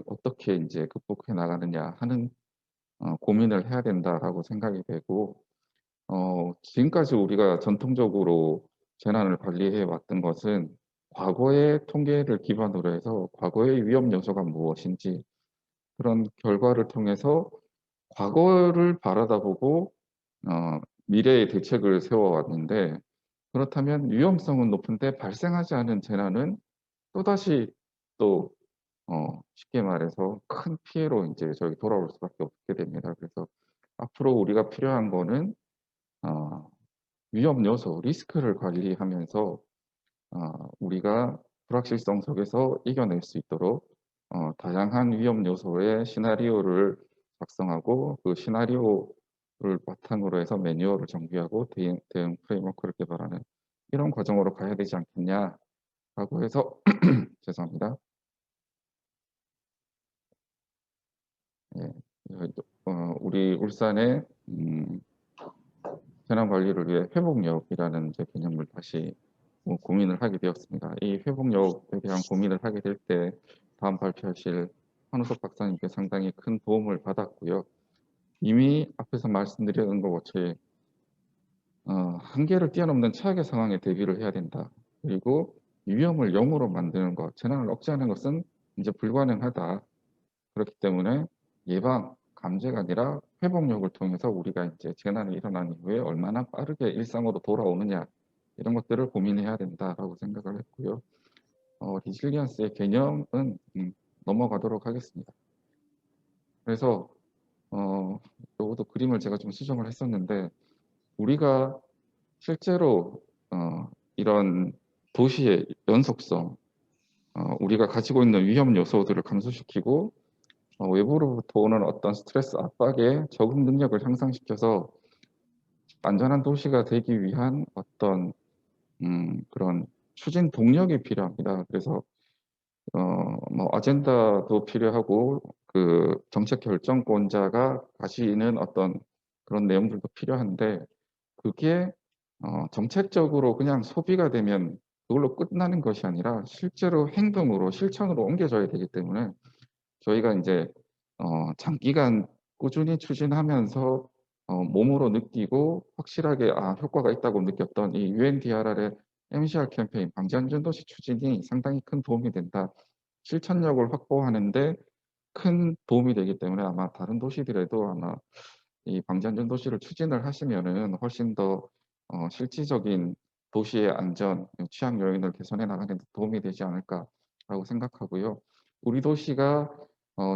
어떻게 이제 극복해 나가느냐 하는 고민을 해야 된다라고 생각이 되고, 지금까지 우리가 전통적으로 재난을 관리해 왔던 것은 과거의 통계를 기반으로 해서 과거의 위험 요소가 무엇인지 그런 결과를 통해서 과거를 바라다보고 미래의 대책을 세워왔는데, 그렇다면 위험성은 높은데 발생하지 않은 재난은 또다시 또 쉽게 말해서 큰 피해로 이제 저희 돌아올 수밖에 없게 됩니다. 그래서 앞으로 우리가 필요한 거는 위험 요소, 리스크를 관리하면서 우리가 불확실성 속에서 이겨낼 수 있도록 다양한 위험 요소의 시나리오를 작성하고 그 시나리오를 바탕으로 해서 매뉴얼을 정비하고 대응 프레임워크를 개발하는 이런 과정으로 가야 되지 않겠냐라고 해서 죄송합니다. 예, 우리 울산의 재난관리를 위해 회복력이라는 이제 개념을 다시 고민을 하게 되었습니다. 이 회복력에 대한 고민을 하게 될 때 다음 발표하실 한우석 박사님께 상당히 큰 도움을 받았고요. 이미 앞에서 말씀드렸던 것처럼 한계를 뛰어넘는 최악의 상황에 대비를 해야 된다. 그리고 위험을 0으로 만드는 것, 재난을 억제하는 것은 이제 불가능하다. 그렇기 때문에 예방, 감제가 아니라 회복력을 통해서 우리가 이제 재난이 일어난 이후에 얼마나 빠르게 일상으로 돌아오느냐 이런 것들을 고민해야 된다라고 생각을 했고요. 리질리언스의 개념은 넘어가도록 하겠습니다. 그래서 요것도 그림을 제가 좀 수정을 했었는데, 우리가 실제로 이런 도시의 연속성, 우리가 가지고 있는 위험 요소들을 감소시키고 외부로부터 오는 어떤 스트레스 압박에 적응 능력을 향상시켜서 안전한 도시가 되기 위한 어떤 그런 추진 동력이 필요합니다. 그래서 뭐 아젠다도 필요하고 그 정책 결정권자가 가지는 어떤 그런 내용들도 필요한데, 그게 정책적으로 그냥 소비가 되면 그걸로 끝나는 것이 아니라 실제로 행동으로 실천으로 옮겨져야 되기 때문에 저희가 이제 장기간 꾸준히 추진하면서 몸으로 느끼고 확실하게 효과가 있다고 느꼈던 이 UNDRR의 MCR 캠페인 방지안전도시 추진이 상당히 큰 도움이 된다. 실천력을 확보하는데 큰 도움이 되기 때문에 아마 다른 도시들에도 아마 이 방지안전도시를 추진을 하시면은 훨씬 더 실질적인 도시의 안전, 취약 요인을 개선해 나가는 데 도움이 되지 않을까라고 생각하고요. 우리 도시가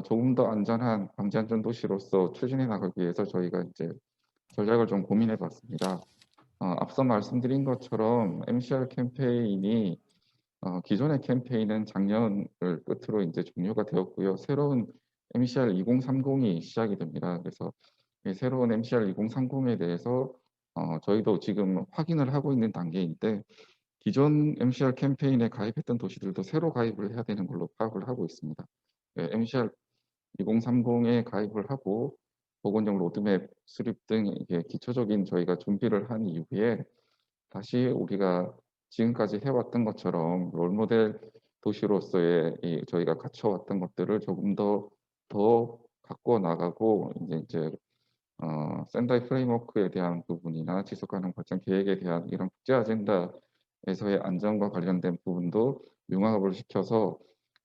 조금 더 안전한 방지안전도시로서 추진해 나가기 위해서 저희가 이제 전략을 좀 고민해 봤습니다. 앞서 말씀드린 것처럼 MCR 캠페인이 기존의 캠페인은 작년을 끝으로 이제 종료가 되었고요. 새로운 MCR 2030이 시작이 됩니다. 그래서 이 새로운 MCR 2030에 대해서 저희도 지금 확인을 하고 있는 단계인데 기존 MCR 캠페인에 가입했던 도시들도 새로 가입을 해야 되는 걸로 파악을 하고 있습니다. 네, MCR 2030에 가입을 하고 보건용 로드맵 수립 등 이게 기초적인 저희가 준비를 한 이후에 다시 우리가 지금까지 해왔던 것처럼 롤모델 도시로서의 저희가 갖춰왔던 것들을 조금 더 갖고 나가고 이제 샌다이 프레임워크에 대한 부분이나 지속가능 발전 계획에 대한 이런 국제 아젠다에서의 안전과 관련된 부분도 융합을 시켜서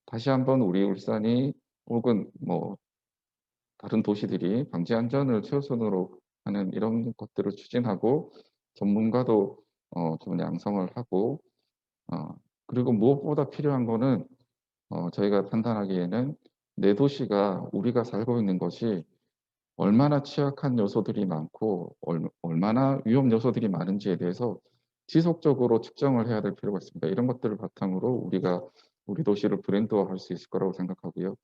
다시 한번 우리 울산이 혹은 뭐 다른 도시들이 방지 안전을 최우선으로 하는 이런 것들을 추진하고 전문가도 좀 양성을 하고 그리고 무엇보다 필요한 거는 저희가 판단하기에는 내 도시가 우리가 살고 있는 것이 얼마나 취약한 요소들이 많고 얼마나 위험 요소들이 많은지에 대해서 지속적으로 측정을 해야 될 필요가 있습니다. 이런 것들을 바탕으로 우리가 우리 도시를 브랜드화할 수 있을 거라고 생각하고요.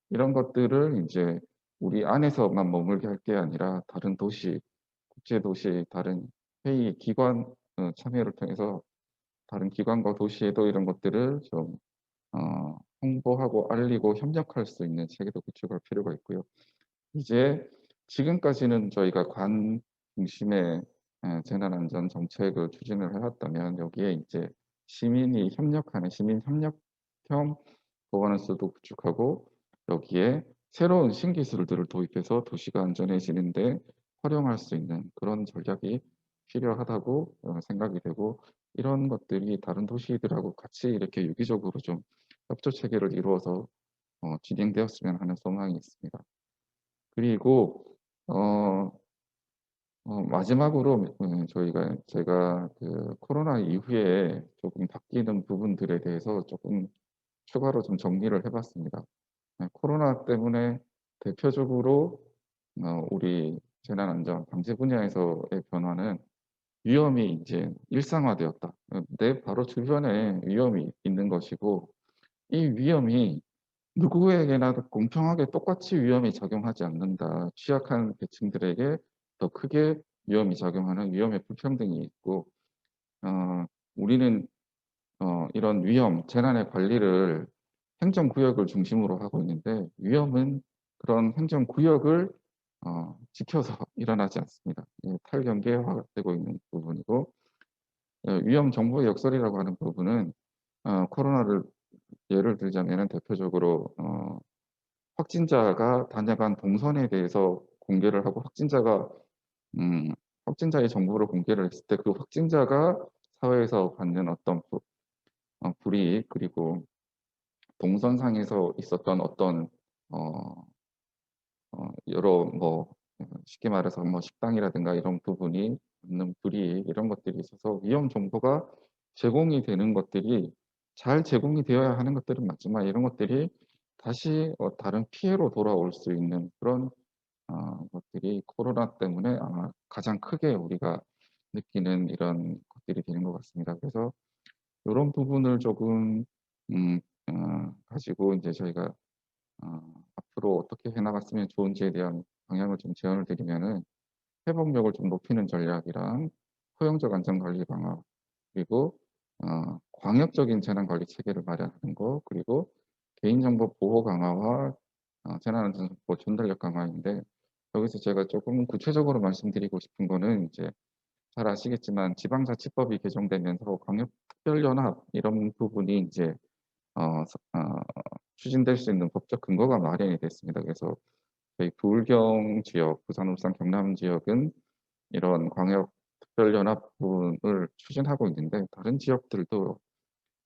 이런 것들을 이제 우리 안에서만 머물게 할 게 아니라 다른 도시, 국제 도시, 다른 회의, 기관 참여를 통해서 다른 기관과 도시에도 이런 것들을 좀 홍보하고 알리고 협력할 수 있는 체계도 구축할 필요가 있고요. 이제 지금까지는 저희가 관 중심의 재난안전 정책을 추진을 해왔다면 여기에 이제 시민이 협력하는 시민 협력형 보건을수도 구축하고 여기에 새로운 신기술들을 도입해서 도시가 안전해지는데 활용할 수 있는 그런 전략이 필요하다고 생각이 되고 이런 것들이 다른 도시들하고 같이 이렇게 유기적으로 좀 협조 체계를 이루어서 진행되었으면 하는 소망이 있습니다. 그리고 마지막으로 제가 그 코로나 이후에 조금 바뀌는 부분들에 대해서 조금 추가로 좀 정리를 해봤습니다. 코로나 때문에 대표적으로 우리 재난안전 방지 분야에서의 변화는 위험이 이제 일상화되었다. 내 바로 주변에 위험이 있는 것이고 이 위험이 누구에게나 공평하게 똑같이 위험이 작용하지 않는다. 취약한 계층들에게 더 크게 위험이 작용하는 위험의 불평등이 있고 우리는 이런 위험, 재난의 관리를 행정구역을 중심으로 하고 있는데 위험은 그런 행정구역을 지켜서 일어나지 않습니다. 탈경계화가 되고 있는 부분이고 위험 정보의 역설이라고 하는 부분은 코로나를 예를 들자면 대표적으로 확진자가 다녀간 동선에 대해서 공개를 하고 확진자의 정보를 공개를 했을 때 그 확진자가 사회에서 받는 어떤 불이익 그리고 동선상에서 있었던 어떤 여러 뭐 쉽게 말해서 뭐 식당이라든가 이런 부분이 받는 불이익 이런 것들이 있어서 위험 정보가 제공이 되는 것들이 잘 제공이 되어야 하는 것들은 맞지만 이런 것들이 다시 다른 피해로 돌아올 수 있는 그런 것들이 코로나 때문에 아마 가장 크게 우리가 느끼는 이런 것들이 되는 것 같습니다. 그래서 이런 부분을 조금 가지고 이제 저희가 앞으로 어떻게 해나갔으면 좋은지에 대한 방향을 좀 제안을 드리면은 회복력을 좀 높이는 전략이랑 포용적 안전관리 강화 그리고 광역적인 재난관리 체계를 마련하는 거 그리고 개인정보 보호 강화와 재난안전정보 전달력 강화인데 여기서 제가 조금 구체적으로 말씀드리고 싶은 거는 이제 잘 아시겠지만 지방자치법이 개정되면서 광역특별연합 이런 부분이 이제 추진될 수 있는 법적 근거가 마련이 됐습니다. 그래서 저희 부울경 지역, 부산, 울산, 경남 지역은 이런 광역 특별연합군을 추진하고 있는데 다른 지역들도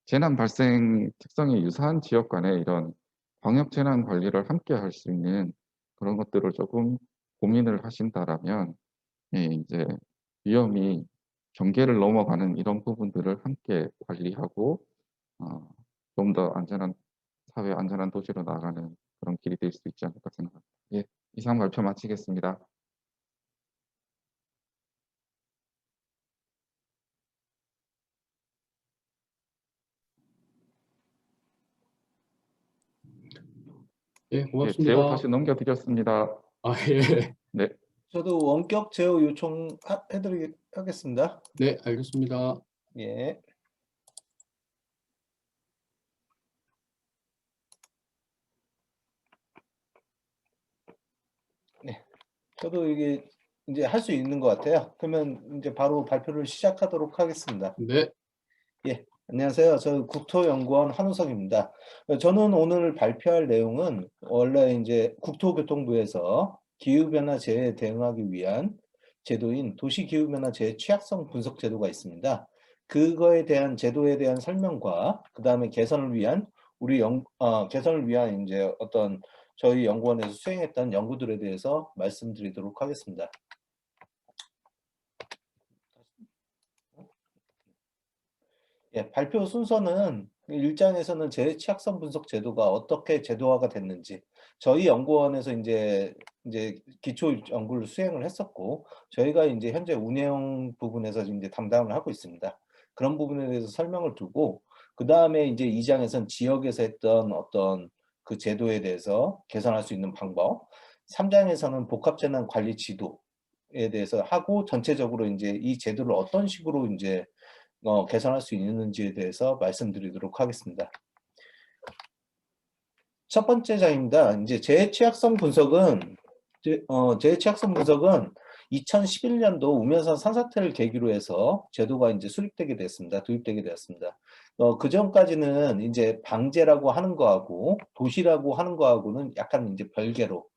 재난 발생 특성이 유사한 지역 간에 이런 광역 재난 관리를 함께 할 수 있는 그런 것들을 조금 고민을 하신다라면 이제 위험이 경계를 넘어가는 이런 부분들을 함께 관리하고 좀 더 안전한 사회, 안전한 도시로 나아가는 그런 길이 될 수 있지 않을까 생각합니다. 예, 이상 발표 마치겠습니다. 예, 예, 고맙습니다. 제호 다시 넘겨드렸습니다. 예. 네. 저도 원격 제어 요청 하겠습니다. 네, 알겠습니다. 예. 네. 저도 이게 이제 할 수 있는 것 같아요. 그러면 이제 바로 발표를 시작하도록 하겠습니다. 네. 예, 안녕하세요. 저는 국토연구원 한우석입니다. 저는 오늘 발표할 내용은 원래 이제 국토교통부에서 기후변화 재해에 대응하기 위한 제도인 도시기후변화 재해 취약성 분석 제도가 있습니다. 그거에 대한 제도에 대한 설명과 그 다음에 개선을 위한 개선을 위한 이제 어떤 저희 연구원에서 수행했던 연구들에 대해서 말씀드리도록 하겠습니다. 예, 발표 순서는 1장에서는 재해 취약성 분석 제도가 어떻게 제도화가 됐는지 저희 연구원에서 이제 기초 연구를 수행을 했었고 저희가 이제 현재 운영 부분에서 이제 담당을 하고 있습니다. 그런 부분에 대해서 설명을 두고 그 다음에 이제 2장에서는 지역에서 했던 어떤 그 제도에 대해서 개선할 수 있는 방법, 3장에서는 복합재난 관리 지도에 대해서 하고 전체적으로 이제 이 제도를 어떤 식으로 이제 개선할 수 있는지에 대해서 말씀드리도록 하겠습니다. 첫 번째 장입니다. 이제 재해 취약성 분석은 2011년도 우면산 산사태를 계기로 해서 제도가 이제 수립되게 됐습니다. 도입되게 되었습니다. 그 전까지는 이제 방제라고 하는 거하고 도시라고 하는 거하고는 약간 이제 별개로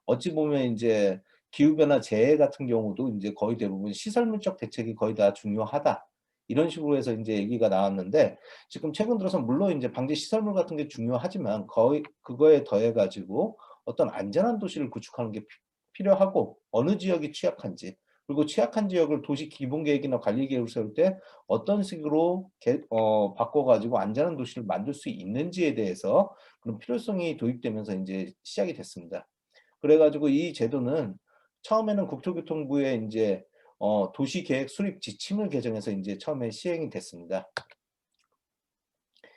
어찌 보면 이제 기후변화 재해 같은 경우도 이제 거의 대부분 시설물적 대책이 거의 다 중요하다. 이런 식으로 해서 이제 얘기가 나왔는데 지금 최근 들어서 물론 이제 방제 시설물 같은 게 중요하지만 거의 그거에 더해 가지고 어떤 안전한 도시를 구축하는 게 필요하고 어느 지역이 취약한지 그리고 취약한 지역을 도시 기본 계획이나 관리 계획을 세울 때 어떤 식으로 바꿔 가지고 안전한 도시를 만들 수 있는지에 대해서 그런 필요성이 도입되면서 이제 시작이 됐습니다. 그래 가지고 이 제도는 처음에는 국토교통부에 이제 도시계획 수립 지침을 개정해서 이제 처음에 시행이 됐습니다.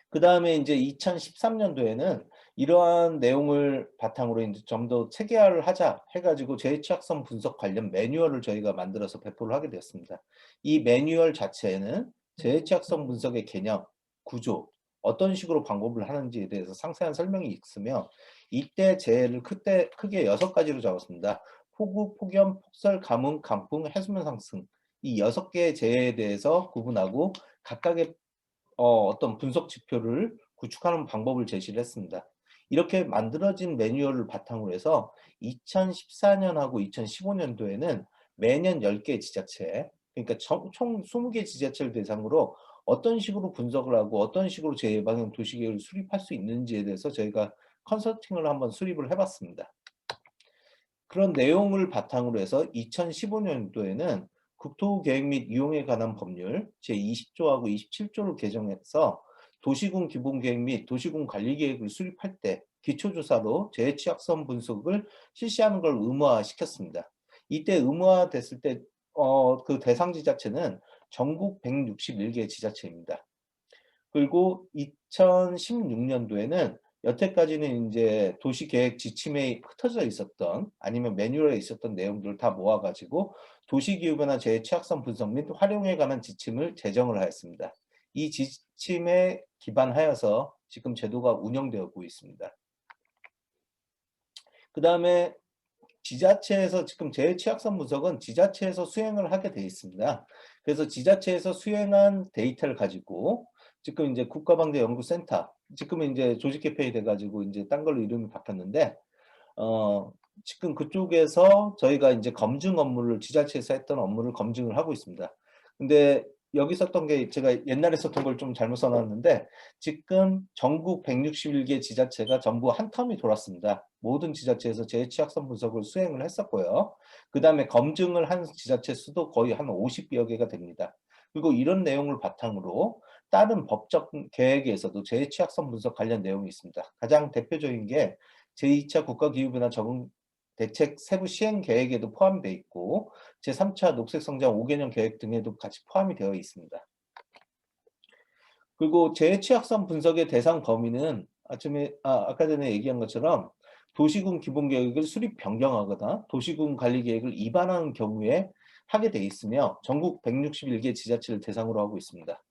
그 다음에 이제 2013년도에는 이러한 내용을 바탕으로 이제 좀 더 체계화를 하자 해가지고 재해 취약성 분석 관련 매뉴얼을 저희가 만들어서 배포를 하게 되었습니다. 이 매뉴얼 자체에는 재해 취약성 분석의 개념, 구조, 어떤 식으로 방법을 하는지에 대해서 상세한 설명이 있으며 이때 재해를 크게 6가지로 잡았습니다. 폭우, 폭염, 폭설, 가뭄, 강풍, 해수면 상승 이 6개의 재해에 대해서 구분하고 각각의 어떤 분석 지표를 구축하는 방법을 제시를 했습니다. 이렇게 만들어진 매뉴얼을 바탕으로 해서 2014년하고 2015년도에는 매년 10개 지자체, 그러니까 총 20개 지자체를 대상으로 어떤 식으로 분석을 하고 어떤 식으로 재예방형 도시계획을 수립할 수 있는지에 대해서 저희가 컨설팅을 한번 수립을 해봤습니다. 그런 내용을 바탕으로 해서 2015년도에는 국토계획 및 이용에 관한 법률 제20조하고 27조를 개정해서 도시군 기본계획 및 도시군 관리계획을 수립할 때 기초조사로 재해 취약성 분석을 실시하는 걸 의무화시켰습니다. 이때 의무화됐을 때 그 대상 지자체는 전국 161개 지자체입니다. 그리고 2016년도에는 여태까지는 이제 도시계획 지침에 흩어져 있었던 아니면 매뉴얼에 있었던 내용들을 다 모아가지고 도시기후변화 재해 취약성 분석 및 활용에 관한 지침을 제정을 하였습니다. 이 지침에 기반하여서 지금 제도가 운영되고 있습니다. 그 다음에 지자체에서 지금 재해 취약성 분석은 지자체에서 수행을 하게 되어 있습니다. 그래서 지자체에서 수행한 데이터를 가지고 지금 이제 국가방재연구센터 지금은 이제 조직 개편이 돼가지고 이제 딴 걸로 이름이 바뀌었는데 지금 그쪽에서 저희가 이제 검증 업무를 지자체에서 했던 업무를 검증을 하고 있습니다. 근데 여기 썼던 게 제가 옛날에 썼던 걸 좀 잘못 써놨는데 지금 전국 161개 지자체가 전부 한 텀이 돌았습니다. 모든 지자체에서 재취약성 분석을 수행을 했었고요. 그 다음에 검증을 한 지자체 수도 거의 한 50여 개가 됩니다. 그리고 이런 내용을 바탕으로 다른 법적 계획에서도 재취약성 분석 관련 내용이 있습니다. 가장 대표적인 게 제2차 국가기후변화 적응 대책 세부 시행 계획에도 포함되어 있고 제3차 녹색성장 5개년 계획 등에도 같이 포함이 되어 있습니다. 그리고 재취약성 분석의 대상 범위는 아까 전에 얘기한 것처럼 도시군 기본계획을 수립 변경하거나 도시군 관리계획을 위반하는 경우에 하게 돼 있으며 전국 161개 지자체를 대상으로 하고 있습니다.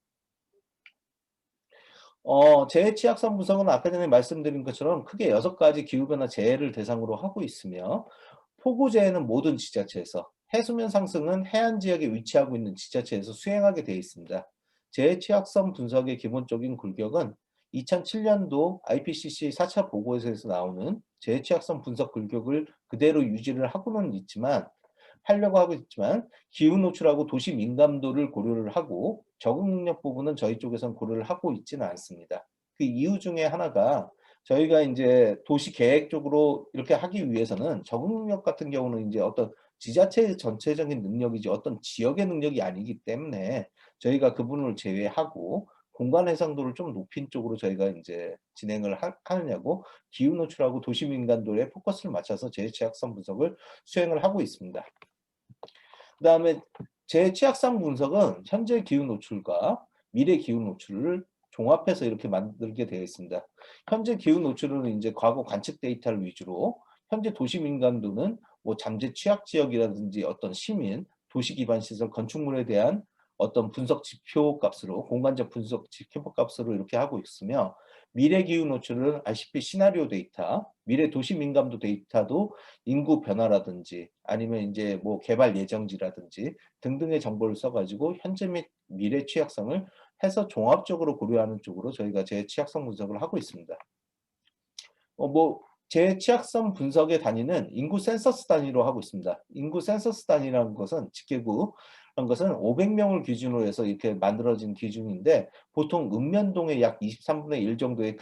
재해취약성 분석은 아까 전에 말씀드린 것처럼 크게 6가지 기후변화 재해를 대상으로 하고 있으며 폭우재해는 모든 지자체에서, 해수면 상승은 해안 지역에 위치하고 있는 지자체에서 수행하게 되어 있습니다. 재해취약성 분석의 기본적인 굴격은 2007년도 IPCC 4차 보고서에서 나오는 재해취약성 분석 굴격을 그대로 유지를 하려고 하고 있지만 기후 노출하고 도시 민감도를 고려를 하고 적응 능력 부분은 저희 쪽에서는 고려를 하고 있지는 않습니다. 그 이유 중에 하나가 저희가 이제 도시 계획 쪽으로 이렇게 하기 위해서는 적응 능력 같은 경우는 이제 어떤 지자체의 전체적인 능력이지 어떤 지역의 능력이 아니기 때문에 저희가 그 부분을 제외하고 공간 해상도를 좀 높인 쪽으로 저희가 이제 진행을 하느냐고 기후 노출하고 도시 민감도에 포커스를 맞춰서 재해취약성 분석을 수행을 하고 있습니다. 그 다음에 재취약성 분석은 현재 기후 노출과 미래 기후 노출을 종합해서 이렇게 만들게 되어 있습니다. 현재 기후 노출은 이제 과거 관측 데이터를 위주로, 현재 도시 민감도는 뭐 잠재 취약 지역이라든지 어떤 시민, 도시 기반 시설, 건축물에 대한 어떤 분석 지표 값으로, 공간적 분석 지표 값으로 이렇게 하고 있으며, 미래 기후 노출은 아시피 시나리오 데이터, 미래 도시 민감도 데이터도 인구 변화라든지 아니면 이제 뭐 개발 예정지라든지 등등의 정보를 써가지고 현재 및 미래 취약성을 해서 종합적으로 고려하는 쪽으로 저희가 재취약성 분석을 하고 있습니다. 재취약성 분석의 단위는 인구 센서스 단위로 하고 있습니다. 인구 센서스 단위라는 것은 직계구라는 것은 500명을 기준으로 해서 이렇게 만들어진 기준인데 보통 읍면동의 약 23분의 1 정도의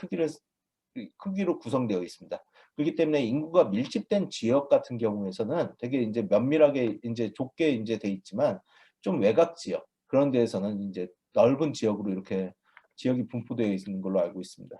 크기로 구성되어 있습니다. 그렇기 때문에 인구가 밀집된 지역 같은 경우에서는 되게 이제 면밀하게 이제 좁게 이제 돼 있지만 좀 외곽 지역 그런 데에서는 이제 넓은 지역으로 이렇게 지역이 분포되어 있는 걸로 알고 있습니다.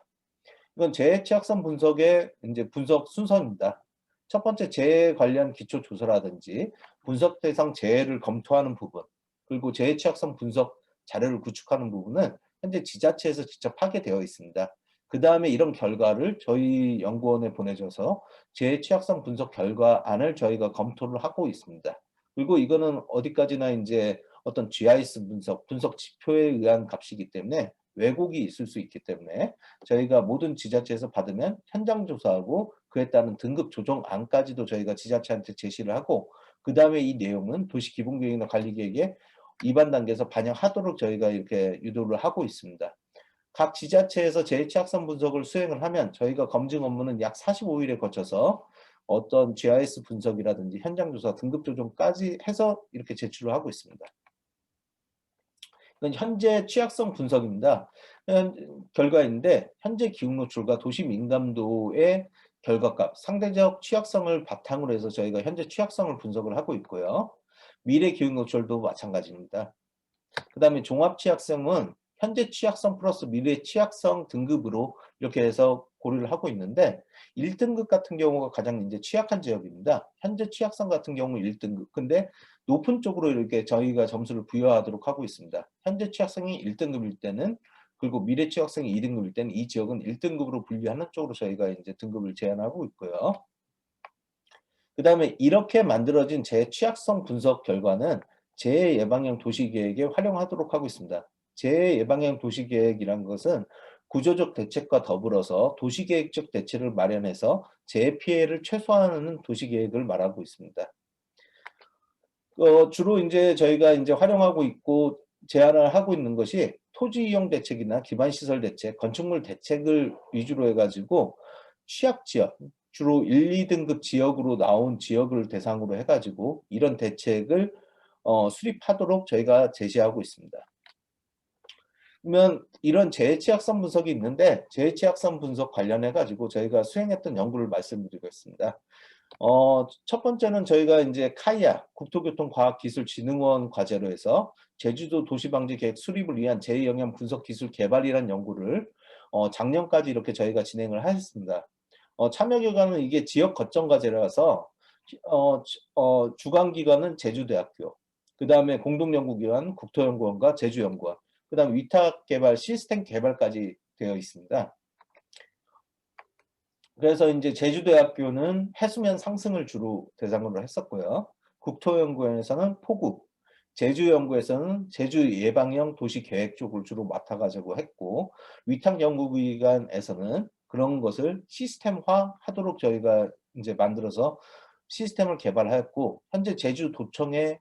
이건 재해취약성 분석의 이제 분석 순서입니다. 첫 번째 재해 관련 기초 조사라든지 분석 대상 재해를 검토하는 부분, 그리고 재해취약성 분석 자료를 구축하는 부분은 현재 지자체에서 직접 하게 되어 있습니다. 그 다음에 이런 결과를 저희 연구원에 보내줘서 재해취약성 분석 결과안을 저희가 검토를 하고 있습니다. 그리고 이거는 어디까지나 이제 어떤 GIS 분석 지표에 의한 값이기 때문에 왜곡이 있을 수 있기 때문에 저희가 모든 지자체에서 받으면 현장 조사하고 그에 따른 등급 조정안까지도 저희가 지자체한테 제시를 하고 그 다음에 이 내용은 도시기본계획이나 관리계획에 입안 단계에서 반영하도록 저희가 이렇게 유도를 하고 있습니다. 각 지자체에서 재해취약성 분석을 수행을 하면 저희가 검증 업무는 약 45일에 거쳐서 어떤 GIS 분석이라든지 현장 조사, 등급 조정까지 해서 이렇게 제출을 하고 있습니다. 이건 현재 취약성 분석입니다. 결과인데 현재 기후 노출과 도시 민감도의 결과값, 상대적 취약성을 바탕으로 해서 저희가 현재 취약성을 분석을 하고 있고요. 미래 기후 노출도 마찬가지입니다. 그 다음에 종합 취약성은 현재 취약성 플러스 미래 취약성 등급으로 이렇게 해서 고려를 하고 있는데 1등급 같은 경우가 가장 이제 취약한 지역입니다. 현재 취약성 같은 경우 1등급. 근데 높은 쪽으로 이렇게 저희가 점수를 부여하도록 하고 있습니다. 현재 취약성이 1등급일 때는 그리고 미래 취약성이 2등급일 때는 이 지역은 1등급으로 분류하는 쪽으로 저희가 이제 등급을 제한하고 있고요. 그 다음에 이렇게 만들어진 재취약성 분석 결과는 재해 예방형 도시계획에 활용하도록 하고 있습니다. 재해 예방형 도시계획이란 것은 구조적 대책과 더불어서 도시계획적 대책을 마련해서 재해 피해를 최소화하는 도시계획을 말하고 있습니다. 주로 이제 저희가 이제 활용하고 있고 제안을 하고 있는 것이 토지 이용 대책이나 기반 시설 대책, 건축물 대책을 위주로 해가지고 취약 지역, 주로 1, 2등급 지역으로 나온 지역을 대상으로 해가지고 이런 대책을 수립하도록 저희가 제시하고 있습니다. 그러면 이런 재해 취약성 분석이 있는데 재해 취약성 분석 관련해 가지고 저희가 수행했던 연구를 말씀드리겠습니다. 첫 번째는 저희가 이제 카이아 국토교통과학기술진흥원 과제로 해서 제주도 도시방지계획 수립을 위한 재해 영향 분석 기술 개발이라는 연구를 작년까지 이렇게 저희가 진행을 하였습니다. 참여 기관은 이게 지역 거점 과제라서 주관 기관은 제주대학교, 그 다음에 공동연구기관 국토연구원과 제주연구원, 그 다음 위탁 개발, 시스템 개발까지 되어 있습니다. 그래서 이제 제주대학교는 해수면 상승을 주로 대상으로 했었고요. 국토연구원에서는 폭우, 제주연구에서는 제주 예방형 도시 계획 쪽을 주로 맡아가지고 했고, 위탁연구기관에서는 그런 것을 시스템화 하도록 저희가 이제 만들어서 시스템을 개발하였고, 현재 제주도청에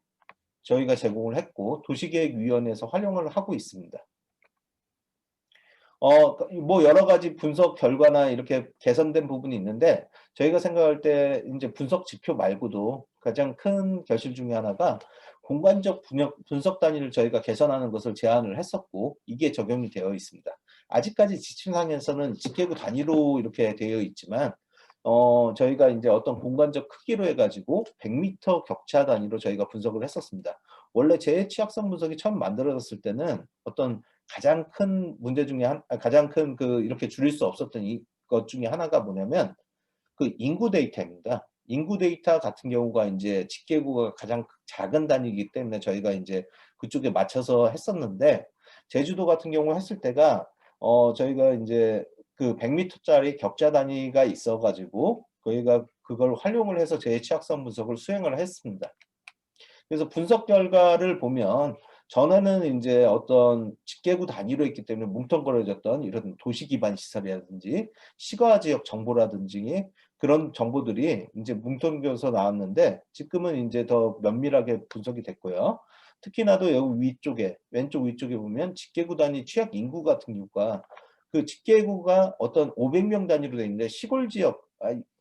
저희가 제공을 했고 도시계획위원회에서 활용을 하고 있습니다. 뭐 여러 가지 분석 결과나 이렇게 개선된 부분이 있는데 저희가 생각할 때 이제 분석 지표 말고도 가장 큰 결실 중에 하나가 공간적 분석 단위를 저희가 개선하는 것을 제안을 했었고 이게 적용이 되어 있습니다. 아직까지 지침상에서는 집계구 단위로 이렇게 되어 있지만 저희가 이제 어떤 공간적 크기로 해가지고 100m 격차 단위로 저희가 분석을 했었습니다. 원래 재해 취약성 분석이 처음 만들어졌을 때는 어떤 가장 큰 문제 중에 가장 큰 이렇게 줄일 수 없었던 것 중에 하나가 뭐냐면 그 인구 데이터입니다. 인구 데이터 같은 경우가 이제 집계구가 가장 작은 단위이기 때문에 저희가 이제 그쪽에 맞춰서 했었는데 제주도 같은 경우 했을 때가 저희가 이제 그 100m짜리 격자 단위가 있어가지고 저희가 그걸 활용을 해서 재해 취약성 분석을 수행을 했습니다. 그래서 분석 결과를 보면 전에는 이제 어떤 집계구 단위로 있기 때문에 뭉텅거려졌던 이런 도시 기반 시설이라든지 시가 지역 정보라든지 그런 정보들이 이제 뭉텅겨서 나왔는데 지금은 이제 더 면밀하게 분석이 됐고요. 특히나도 여기 위쪽에 왼쪽 위쪽에 보면 집계구 단위 취약 인구 같은 경우가 그 집계구가 어떤 500명 단위로 되어 있는데 시골 지역,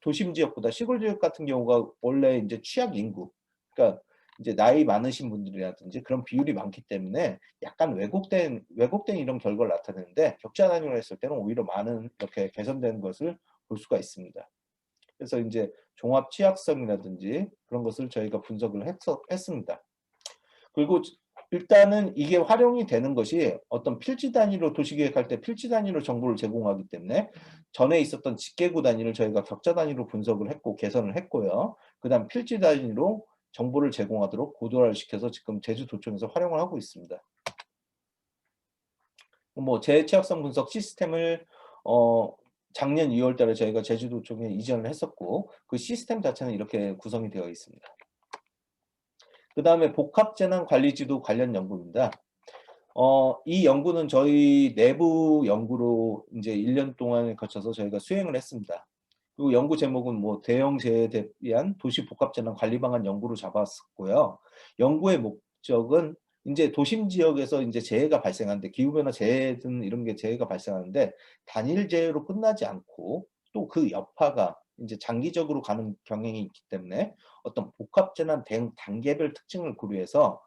도심 지역보다 시골 지역 같은 경우가 원래 이제 취약 인구, 그러니까 이제 나이 많으신 분들이라든지 그런 비율이 많기 때문에 약간 왜곡된 이런 결과를 나타내는데 격자 단위로 했을 때는 오히려 많은 이렇게 개선된 것을 볼 수가 있습니다. 그래서 이제 종합 취약성이라든지 그런 것을 저희가 분석을 했습니다. 그리고 일단은 이게 활용이 되는 것이 어떤 필지 단위로 도시계획할 때 필지 단위로 정보를 제공하기 때문에 전에 있었던 집계구 단위를 저희가 격자 단위로 분석을 했고 개선을 했고요. 그 다음 필지 단위로 정보를 제공하도록 고도화를 시켜서 지금 제주도청에서 활용을 하고 있습니다. 뭐 재해 취약성 분석 시스템을 작년 2월 달에 저희가 제주도청에 이전을 했었고 그 시스템 자체는 이렇게 구성이 되어 있습니다. 그 다음에 복합재난관리지도 관련 연구입니다. 이 연구는 저희 내부 연구로 이제 1년 동안에 거쳐서 저희가 수행을 했습니다. 그리고 연구 제목은 뭐 대형 재해에 대한 도시 복합재난 관리 방안 연구로 잡았었고요. 연구의 목적은 이제 도심 지역에서 이제 재해가 발생하는데 기후변화 재해든 이런 게 재해가 발생하는데 단일 재해로 끝나지 않고 또 그 여파가 이제 장기적으로 가는 경향이 있기 때문에 어떤 복합재난 단계별 특징을 고려해서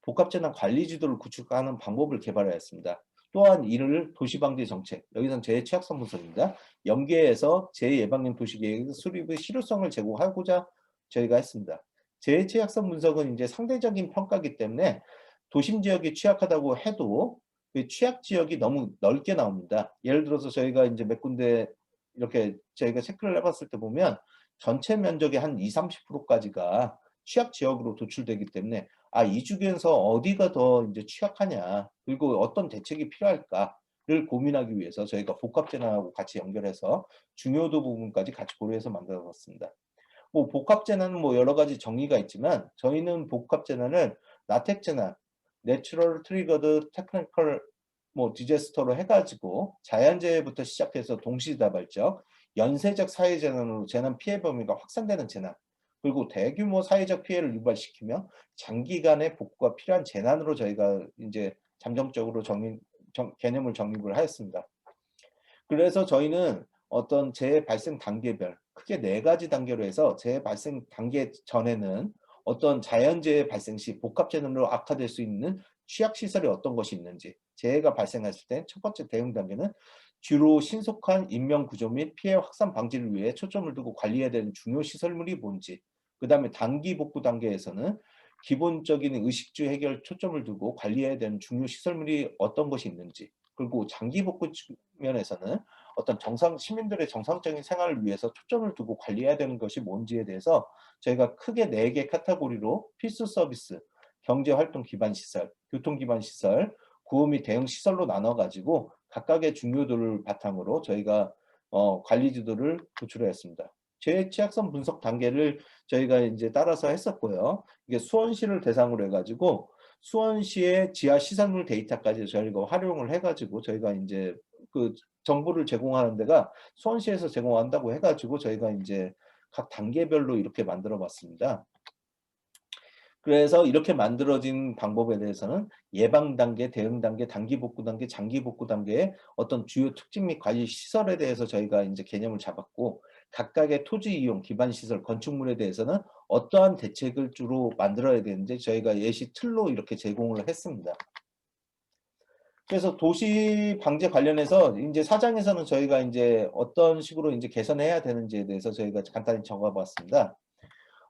복합재난 관리 지도를 구축하는 방법을 개발하였습니다. 또한 이를 도시방지 정책, 여기서는 재해 취약성 분석입니다. 연계해서 재해 예방형 도시계획 수립의 실효성을 제고하고자 저희가 했습니다. 재해 취약성 분석은 이제 상대적인 평가이기 때문에 도심 지역이 취약하다고 해도 그 취약 지역이 너무 넓게 나옵니다. 예를 들어서 저희가 이제 몇 군데 이렇게 저희가 체크를 해봤을 때 보면 전체 면적의 한 20-30%까지가 취약 지역으로 도출되기 때문에 이 중에서 어디가 더 이제 취약하냐 그리고 어떤 대책이 필요할까를 고민하기 위해서 저희가 복합재난하고 같이 연결해서 중요도 부분까지 같이 고려해서 만들어봤습니다. 뭐 복합재난은 뭐 여러 가지 정의가 있지만 저희는 복합재난을 나텍재난, 내추럴 트리거드 테크니컬 뭐 디제스터로 해가지고 자연재해부터 시작해서 동시다발적, 연쇄적 사회재난으로 재난 피해 범위가 확산되는 재난, 그리고 대규모 사회적 피해를 유발시키며 장기간의 복구가 필요한 재난으로 저희가 이제 잠정적으로 개념을 정립을 하였습니다. 그래서 저희는 어떤 재해 발생 단계별 크게 4가지 단계로 해서 재해 발생 단계 전에는 어떤 자연재해 발생 시 복합재난으로 악화될 수 있는 취약시설이 어떤 것이 있는지, 재해가 발생했을 때 첫 번째 대응 단계는 주로 신속한 인명구조 및 피해 확산 방지를 위해 초점을 두고 관리해야 되는 중요 시설물이 뭔지, 그 다음에 단기 복구 단계에서는 기본적인 의식주 해결 초점을 두고 관리해야 되는 중요 시설물이 어떤 것이 있는지, 그리고 장기 복구 측면에서는 어떤 시민들의 정상적인 생활을 위해서 초점을 두고 관리해야 되는 것이 뭔지에 대해서 저희가 크게 4개 카테고리로 필수 서비스, 경제활동 기반 시설, 교통 기반 시설, 구호 및 대응 시설로 나눠가지고 각각의 중요도를 바탕으로 저희가 관리 지도를 도출했습니다. 재해 취약성 분석 단계를 저희가 이제 따라서 했었고요. 이게 수원시를 대상으로 해가지고 수원시의 지하 시설물 데이터까지 저희가 활용을 해가지고 저희가 이제 그 정보를 제공하는 데가 수원시에서 제공한다고 해가지고 저희가 이제 각 단계별로 이렇게 만들어 봤습니다. 그래서 이렇게 만들어진 방법에 대해서는 예방 단계, 대응 단계, 단기 복구 단계, 장기 복구 단계의 어떤 주요 특징 및 관리 시설에 대해서 저희가 이제 개념을 잡았고, 각각의 토지 이용, 기반 시설, 건축물에 대해서는 어떠한 대책을 주로 만들어야 되는지 저희가 예시 틀로 이렇게 제공을 했습니다. 그래서 도시 방제 관련해서 이제 사장에서는 저희가 이제 어떤 식으로 이제 개선해야 되는지에 대해서 저희가 간단히 적어봤습니다.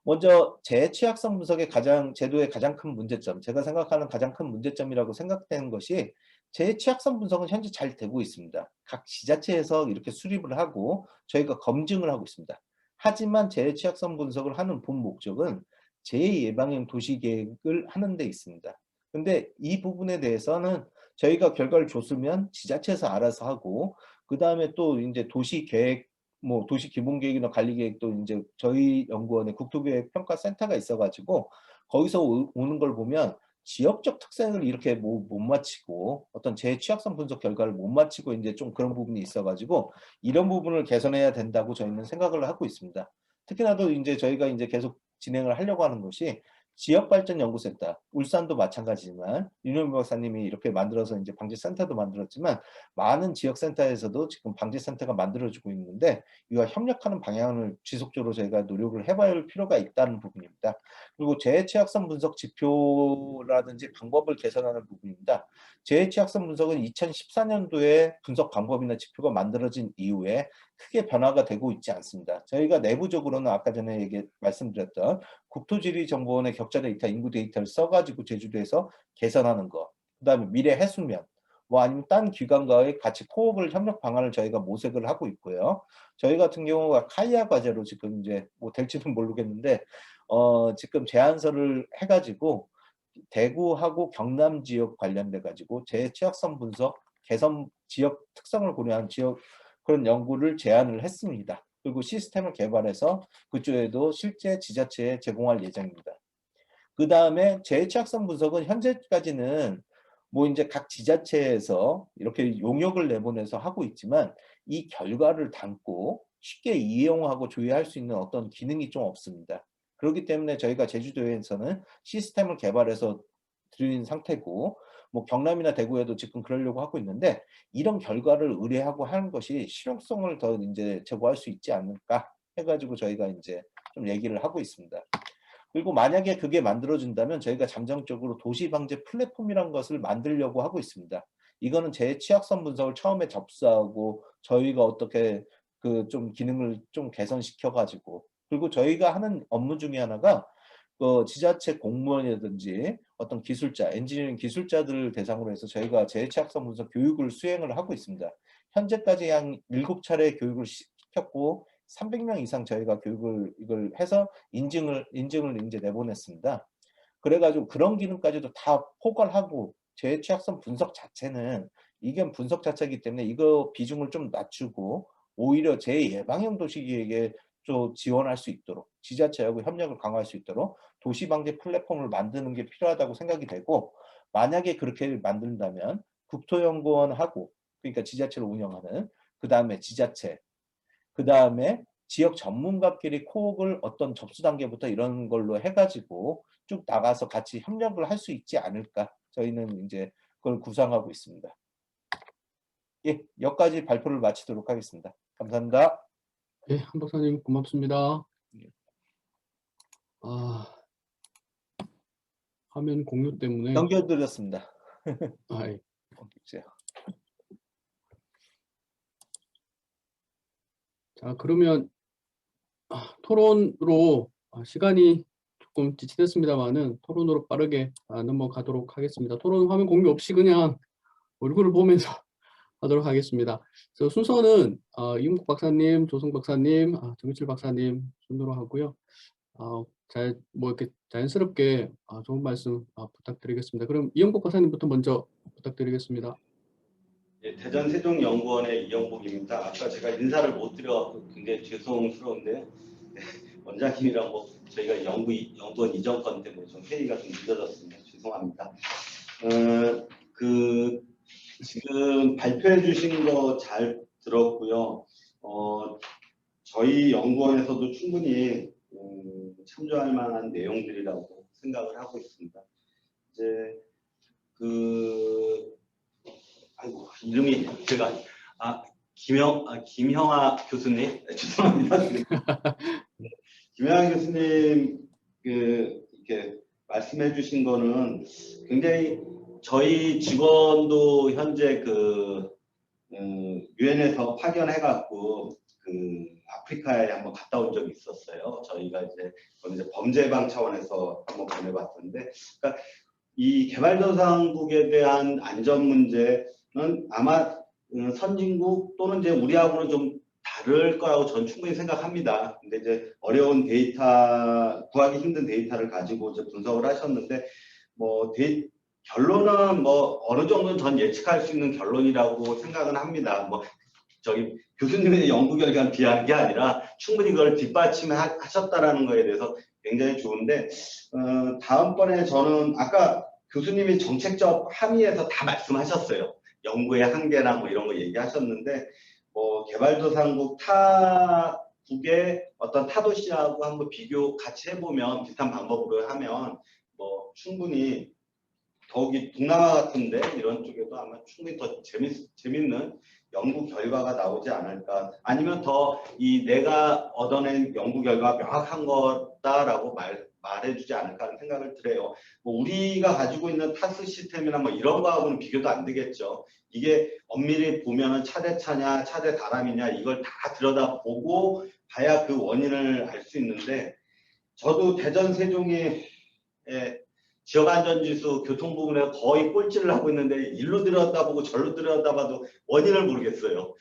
먼저 재해 취약성 분석의 제도의 가장 큰 문제점, 제가 생각하는 가장 큰 문제점이라고 생각되는 것이 재해 취약성 분석은 현재 잘 되고 있습니다. 각 지자체에서 이렇게 수립을 하고 저희가 검증을 하고 있습니다. 하지만 재해 취약성 분석을 하는 본 목적은 재해 예방형 도시 계획을 하는 데 있습니다. 근데 이 부분에 대해서는 저희가 결과를 줬으면 지자체에서 알아서 하고, 그 다음에 또 이제 도시 계획, 뭐 도시 기본 계획이나 관리 계획도 이제 저희 연구원에 국토계획 평가센터가 있어가지고 거기서 오는 걸 보면 지역적 특성을 이렇게 못 맞추고 어떤 재해 취약성 분석 결과를 못 맞추고 이제 좀 그런 부분이 있어가지고 이런 부분을 개선해야 된다고 저희는 생각을 하고 있습니다. 특히나도 이제 저희가 이제 계속 진행을 하려고 하는 것이 지역발전연구센터, 울산도 마찬가지지만 윤영민 박사님이 이렇게 만들어서 이제 방재센터도 만들었지만 많은 지역센터에서도 지금 방재센터가 만들어지고 있는데 이와 협력하는 방향을 지속적으로 저희가 노력을 해봐야 할 필요가 있다는 부분입니다. 그리고 재해 취약성 분석 지표라든지 방법을 개선하는 부분입니다. 재해 취약성 분석은 2014년도에 분석 방법이나 지표가 만들어진 이후에 크게 변화가 되고 있지 않습니다. 저희가 내부적으로는 아까 전에 말씀드렸던 국토지리정보원의 격자 데이터, 인구 데이터를 써가지고 제주도에서 개선하는 거, 그 다음에 미래 해수면, 뭐 아니면 딴 기관과의 같이 코업을 협력 방안을 저희가 모색을 하고 있고요. 저희 같은 경우가 카이아 과제로 지금 이제 뭐 될지는 모르겠는데 지금 제안서를 해가지고 대구하고 경남 지역 관련돼 가지고 재해 취약성 분석, 개선 지역 특성을 고려한 지역 그런 연구를 제안을 했습니다. 그리고 시스템을 개발해서 그쪽에도 실제 지자체에 제공할 예정입니다. 그 다음에 재해 취약성 분석은 현재까지는 뭐 이제 각 지자체에서 이렇게 용역을 내보내서 하고 있지만 이 결과를 담고 쉽게 이용하고 조회할 수 있는 어떤 기능이 좀 없습니다. 그렇기 때문에 저희가 제주도에서는 시스템을 개발해서 드린 상태고, 뭐 경남이나 대구에도 지금 그러려고 하고 있는데 이런 결과를 의뢰하고 하는 것이 실용성을 더 이제 제고할 수 있지 않을까 해가지고 저희가 이제 좀 얘기를 하고 있습니다. 그리고 만약에 그게 만들어진다면 저희가 잠정적으로 도시방제 플랫폼이라는 것을 만들려고 하고 있습니다. 이거는 재해 취약성 분석을 처음에 접수하고 저희가 어떻게 그 좀 기능을 좀 개선시켜 가지고, 그리고 저희가 하는 업무 중에 하나가 지자체 공무원이라든지 어떤 기술자, 엔지니어링 기술자들을 대상으로 해서 저희가 재해 취약성 분석 교육을 수행을 하고 있습니다. 현재까지 한 7차례 교육을 시켰고 300명 이상 저희가 교육을 이걸 해서 인증을 이제 내보냈습니다. 그래가지고 그런 기능까지도 다 포괄하고 재해 취약성 분석 자체는 이게 분석 자체이기 때문에 이거 비중을 좀 낮추고 오히려 재해 예방형 도시계획에 좀 지원할 수 있도록 지자체하고 협력을 강화할 수 있도록 도시방제 플랫폼을 만드는 게 필요하다고 생각이 되고, 만약에 그렇게 만든다면 국토연구원하고 그러니까 지자체를 운영하는 그 다음에 지자체, 그 다음에 지역 전문가끼리 코업을 어떤 접수 단계부터 이런 걸로 해가지고 쭉 나가서 같이 협력을 할 수 있지 않을까, 저희는 이제 그걸 구상하고 있습니다. 예, 여기까지 발표를 마치도록 하겠습니다. 감사합니다. 네, 한 박사님 고맙습니다. 네. 화면 공유 때문에 넘겨드렸습니다. 예. 넘기세요. 자, 그러면 토론으로 시간이 조금 지체됐습니다만은 토론으로 빠르게 넘어가도록 하겠습니다. 토론 화면 공유 없이 그냥 얼굴을 보면서 하도록 하겠습니다. 그래서 순서는 이문국 박사님, 조성 박사님, 정유칠 박사님 순으로 하고요. 이렇게 자연스럽게 좋은 말씀 부탁드리겠습니다. 그럼 이영복 박사님부터 먼저 부탁드리겠습니다. 예, 대전 세종연구원의 이영복입니다. 아까 제가 인사를 못 드려서 굉장히 죄송스러운데요. 네, 원장님이랑 저희가 연구원 이전 건 때문에 좀 회의가 좀 늦어졌습니다. 죄송합니다. 지금 발표해 주신 거 잘 들었고요. 저희 연구원에서도 충분히 참조할 만한 내용들이라고 생각을 하고 있습니다. 이제 아이고 이름이 제가 김형아 교수님 죄송합니다. 김형아 교수님 이렇게 말씀해 주신 거는 굉장히 저희 직원도 현재 유엔에서 파견해 갖고 아프리카에 한번 갔다 온 적이 있었어요. 저희가 이제 범죄 예방 차원에서 한번 보내봤는데, 그러니까 이 개발도상국에 대한 안전 문제는 아마 선진국 또는 이제 우리하고는 좀 다를 거라고 저는 충분히 생각합니다. 근데 이제 어려운 데이터, 구하기 힘든 데이터를 가지고 이제 분석을 하셨는데, 결론은 어느 정도는 전 예측할 수 있는 결론이라고 생각은 합니다. 저기 교수님의 연구 결과는 비하는 게 아니라 충분히 그걸 뒷받침하셨다라는 거에 대해서 굉장히 좋은데, 다음번에 저는 아까 교수님이 정책적 함의에서 다 말씀하셨어요. 연구의 한계나 이런 거 얘기하셨는데, 개발도상국 타국의 어떤 타도시하고 한번 비교 같이 해보면 비슷한 방법으로 하면 충분히 더욱이 동남아 같은데 이런 쪽에도 아마 충분히 더 재밌는 연구 결과가 나오지 않을까, 아니면 더 내가 얻어낸 연구 결과가 명확한 거다라고 말해주지 않을까 하는 생각을 들어요. 우리가 가지고 있는 타스 시스템이나 이런 거하고는 비교도 안 되겠죠. 이게 엄밀히 보면은 차대차냐 차대다람이냐 이걸 다 들여다보고 봐야 그 원인을 알 수 있는데, 저도 대전 세종이 지역안전지수 교통 부분에 거의 꼴찌를 하고 있는데 일로 들여다보고 절로 들여다봐도 원인을 모르겠어요.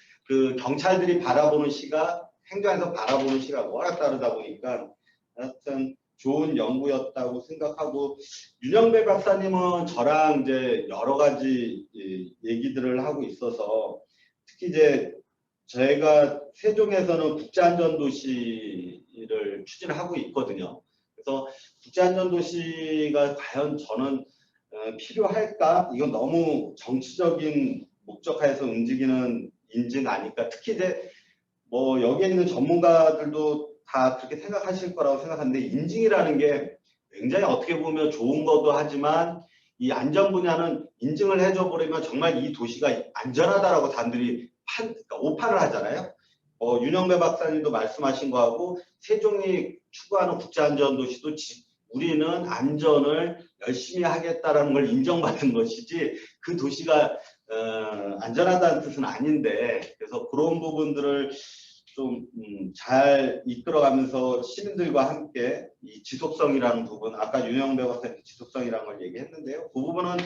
경찰들이 바라보는 시각, 행정에서 바라보는 시각 워낙 다르다 보니까 하여튼 좋은 연구였다고 생각하고, 윤영배 박사님은 저랑 이제 여러 가지 얘기들을 하고 있어서, 특히 이제 저희가 세종에서는 국제안전도시를 추진하고 있거든요. 그래서 국제안전도시가 과연 저는 필요할까? 이건 너무 정치적인 목적하에서 움직이는 인증 아닐까? 특히 이제 여기에 있는 전문가들도 다 그렇게 생각하실 거라고 생각하는데, 인증이라는 게 굉장히 어떻게 보면 좋은 것도 하지만 이 안전 분야는 인증을 해줘 버리면 정말 이 도시가 안전하다라고 사람들이 그러니까 오판을 하잖아요. 윤영배 박사님도 말씀하신 거하고 세종이 추구하는 국제안전도시도 우리는 안전을 열심히 하겠다라는 걸 인정받은 것이지 그 도시가 안전하다는 뜻은 아닌데, 그래서 그런 부분들을 좀 잘 이끌어가면서 시민들과 함께 이 지속성이라는 부분, 아까 윤영배 박사님 지속성이라는 걸 얘기했는데요. 그 부분은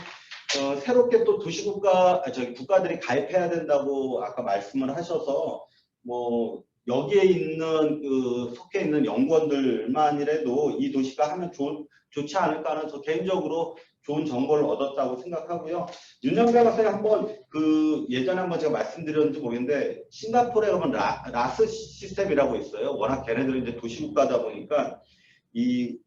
새롭게 또 국가들이 가입해야 된다고 아까 말씀을 하셔서 여기에 있는 속해 있는 연구원들만이라도 이 도시가 하면 좋지 않을까 하는 저 개인적으로 좋은 정보를 얻었다고 생각하고요. 윤영배 박사님 한번 예전에 한번 제가 말씀드렸는지 모르겠는데, 싱가포르에 가면 라스 시스템이라고 있어요. 워낙 걔네들은 이제 도시국가다 보니까 이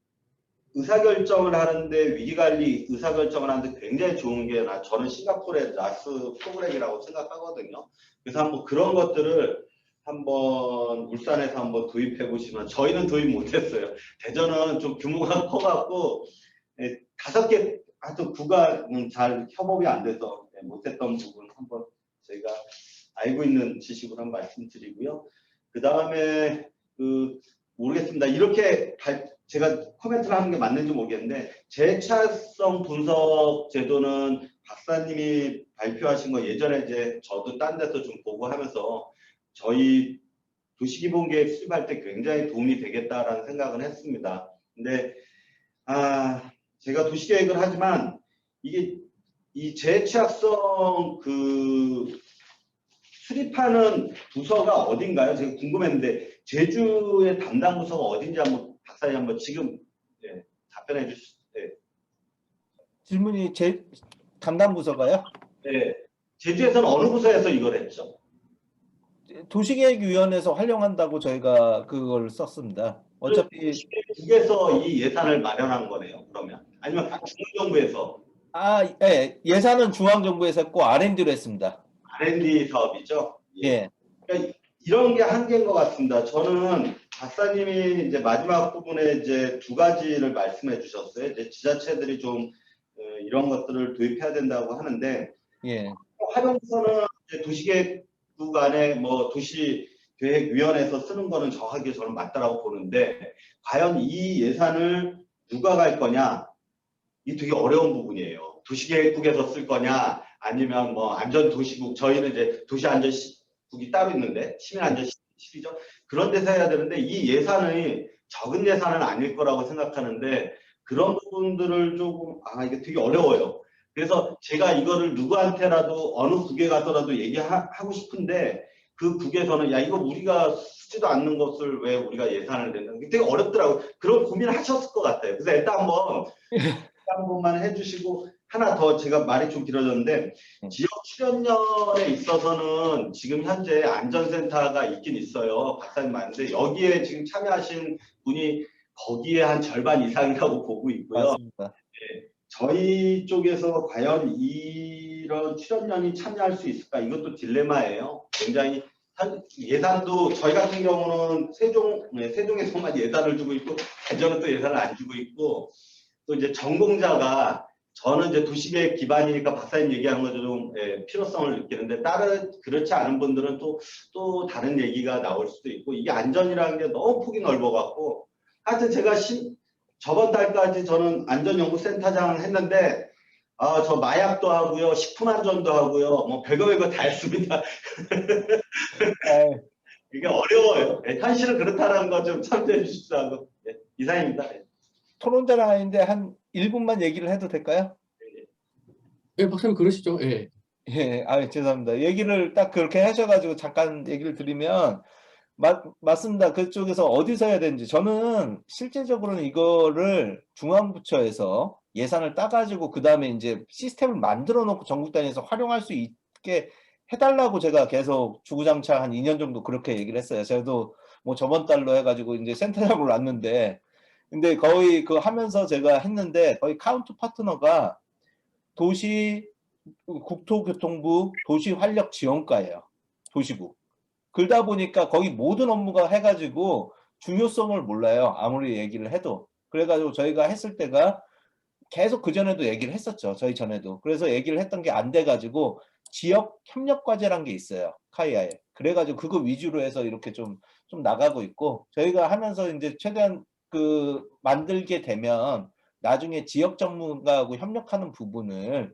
의사결정을 하는데, 위기관리 의사결정을 하는데 굉장히 좋은 게 저는 싱가포르의 라스 프로그램이라고 생각하거든요. 그래서 한번 그런 것들을 한번 울산에서 한번 도입해 보시면, 저희는 도입 못했어요. 대전은 좀 규모가 커갖고 5개 하여튼 구가 잘 협업이 안 돼서 못했던 부분 한번 저희가 알고 있는 지식으로 한 말씀드리고요. 그 다음에 모르겠습니다. 이렇게 제가 코멘트를 하는 게 맞는지 모르겠는데 재차성 분석 제도는 박사님이 발표하신 거 예전에 이제 저도 딴 데서 좀 보고 하면서 저희 도시기본계획 수립할 때 굉장히 도움이 되겠다라는 생각은 했습니다. 근데 제가 도시계획을 하지만 이게 이 재취약성 수립하는 부서가 어딘가요? 제가 궁금했는데 제주의 담당 부서가 어딘지 한번 박사님 한번 지금 답변해 주시죠. 네. 질문이 담당 부서가요? 네. 제주에서는 어느 부서에서 이걸 했죠? 도시계획위원회에서 활용한다고 저희가 그걸 썼습니다. 어차피 국에서 이 예산을 마련한 거네요. 그러면 아니면 중앙정부에서 예, 예산은 중앙정부에서 했고 R&D로 했습니다. R&D 사업이죠. 예. 그러니까 이런 게 한계인 것 같습니다. 저는 박사님이 이제 마지막 부분에 이제 두 가지를 말씀해 주셨어요. 이제 지자체들이 좀 이런 것들을 도입해야 된다고 하는데, 예. 활용서는 도시계획국 안에 뭐 도시계획위원회에서 쓰는 거는 정확하게 저는 맞다라고 보는데, 과연 이 예산을 누가 갈 거냐? 이 되게 어려운 부분이에요. 도시계획국에서 쓸 거냐, 아니면 뭐 안전도시국, 저희는 이제 도시안전국이 따로 있는데 시민안전시이죠. 그런 데서 해야 되는데 이 예산이 적은 예산은 아닐 거라고 생각하는데 그런 부분들을 조금 이게 되게 어려워요. 그래서 제가 이거를 누구한테라도 어느 국에 가서라도 얘기하고 싶은데 그 국에서는 야 이거 우리가 쓰지도 않는 것을 왜 우리가 예산을 낸다. 되게 어렵더라고요. 그런 고민을 하셨을 것 같아요. 그래서 일단 한 번만 해주시고 하나 더 제가 말이 좀 길어졌는데 지역 출연연에 있어서는 지금 현재 안전센터가 있긴 있어요. 박사님 맞는데 여기에 지금 참여하신 분이 거기에 한 절반 이상이라고 보고 있고요. 맞습니다. 네, 저희 쪽에서 과연 이런 출연연이 참여할 수 있을까? 이것도 딜레마예요. 굉장히 예산도 저희 같은 경우는 세종에서만 예산을 주고 있고 대전은 또 예산을 안 주고 있고 또 이제 전공자가 저는 이제 도시계획 기반이니까 박사님 얘기하는 거죠. 좀 필요성을 느끼는데 그렇지 않은 분들은 또 다른 얘기가 나올 수도 있고 이게 안전이라는 게 너무 폭이 넓어갖고 하여튼 제가 저번 달까지 저는 안전연구센터장을 했는데 저 마약도 하고요, 식품안전도 하고요, 뭐 별거 다 했습니다. 이게 어려워요. 현실은 그렇다는 거 좀 참조해 주십시오 하고 이상입니다. 토론자랑 아닌데 한 1분만 얘기를 해도 될까요? 예, 박사님 그러시죠. 예. 예, 죄송합니다. 얘기를 딱 그렇게 하셔가지고 잠깐 얘기를 드리면 맞습니다. 그쪽에서 어디서 해야 되는지 저는 실제적으로는 이거를 중앙부처에서 예산을 따가지고 그 다음에 이제 시스템을 만들어 놓고 전국 단위에서 활용할 수 있게 해달라고 제가 계속 주구장창 한 2년 정도 그렇게 얘기를 했어요. 저도 뭐 저번 달로 해가지고 이제 센터장으로 왔는데 근데 거의 그 하면서 제가 했는데 거의 카운트 파트너가 국토교통부 도시활력지원과예요. 도시국. 그러다 보니까 거기 모든 업무가 해가지고 중요성을 몰라요. 아무리 얘기를 해도. 그래가지고 저희가 했을 때가 계속 그전에도 얘기를 했었죠. 저희 전에도. 그래서 얘기를 했던 게 안 돼가지고 지역 협력과제란 게 있어요. 카이아에. 그래가지고 그거 위주로 해서 이렇게 좀 나가고 있고 저희가 하면서 이제 최대한 만들게 되면 나중에 지역 전문가하고 협력하는 부분을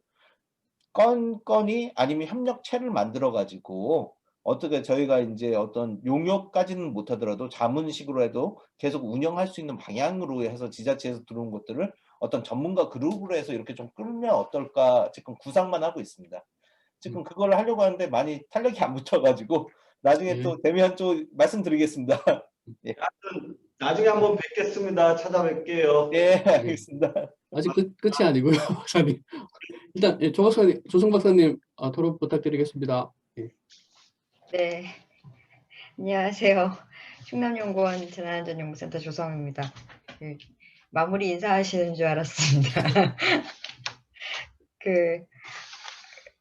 건건이 아니면 협력체를 만들어 가지고 어떻게 저희가 이제 어떤 용역까지는 못하더라도 자문식으로 해도 계속 운영할 수 있는 방향으로 해서 지자체에서 들어온 것들을 어떤 전문가 그룹으로 해서 이렇게 좀 끌면 어떨까 지금 구상만 하고 있습니다. 지금 그걸 하려고 하는데 많이 탄력이 안 붙어가지고 나중에 또 되면 또 말씀드리겠습니다. 예. 나중에 한번 뵙겠습니다. 찾아뵐게요. 네, 알겠습니다. 아직 끝이 아니고요, 박사님. 일단 조성 박사님 토론 부탁드리겠습니다. 예. 네, 안녕하세요. 충남연구원 재난안전연구센터 조성입니다. 마무리 인사하시는 줄 알았습니다.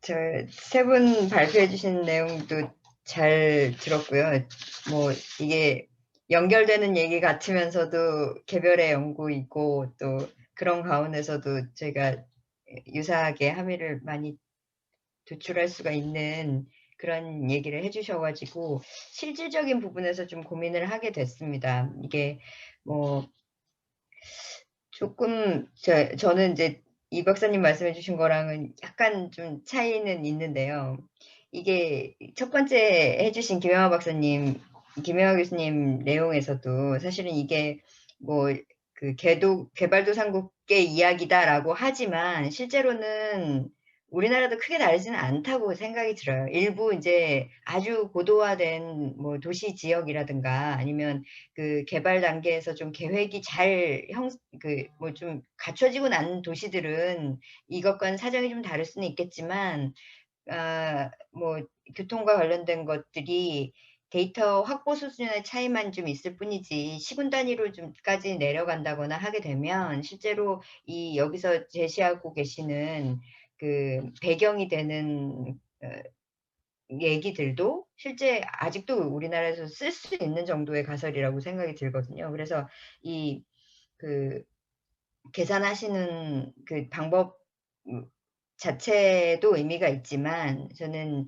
저 세 분 발표해 주신 내용도 잘 들었고요. 뭐 이게 연결되는 얘기 같으면서도 개별의 연구이고 또 그런 가운데서도 저희가 유사하게 함의를 많이 도출할 수가 있는 그런 얘기를 해주셔가지고 실질적인 부분에서 좀 고민을 하게 됐습니다. 이게 뭐 조금 저는 이제 이 박사님 말씀해 주신 거랑은 약간 좀 차이는 있는데요. 이게 첫 번째 해주신 김영하 교수님 내용에서도 사실은 이게 뭐 그 개발도상국의 이야기다라고 하지만 실제로는 우리나라도 크게 다르지는 않다고 생각이 들어요. 일부 이제 아주 고도화된 뭐 도시 지역이라든가 아니면 그 개발 단계에서 좀 계획이 잘 뭐 좀 갖춰지고 난 도시들은 이것과는 사정이 좀 다를 수는 있겠지만 뭐 교통과 관련된 것들이 데이터 확보 수준의 차이만 좀 있을 뿐이지 시군 단위로 좀까지 내려간다거나 하게 되면 실제로 이 여기서 제시하고 계시는 그 배경이 되는 얘기들도 실제 아직도 우리나라에서 쓸 수 있는 정도의 가설이라고 생각이 들거든요. 그래서 이 그 계산하시는 그 방법 자체도 의미가 있지만 저는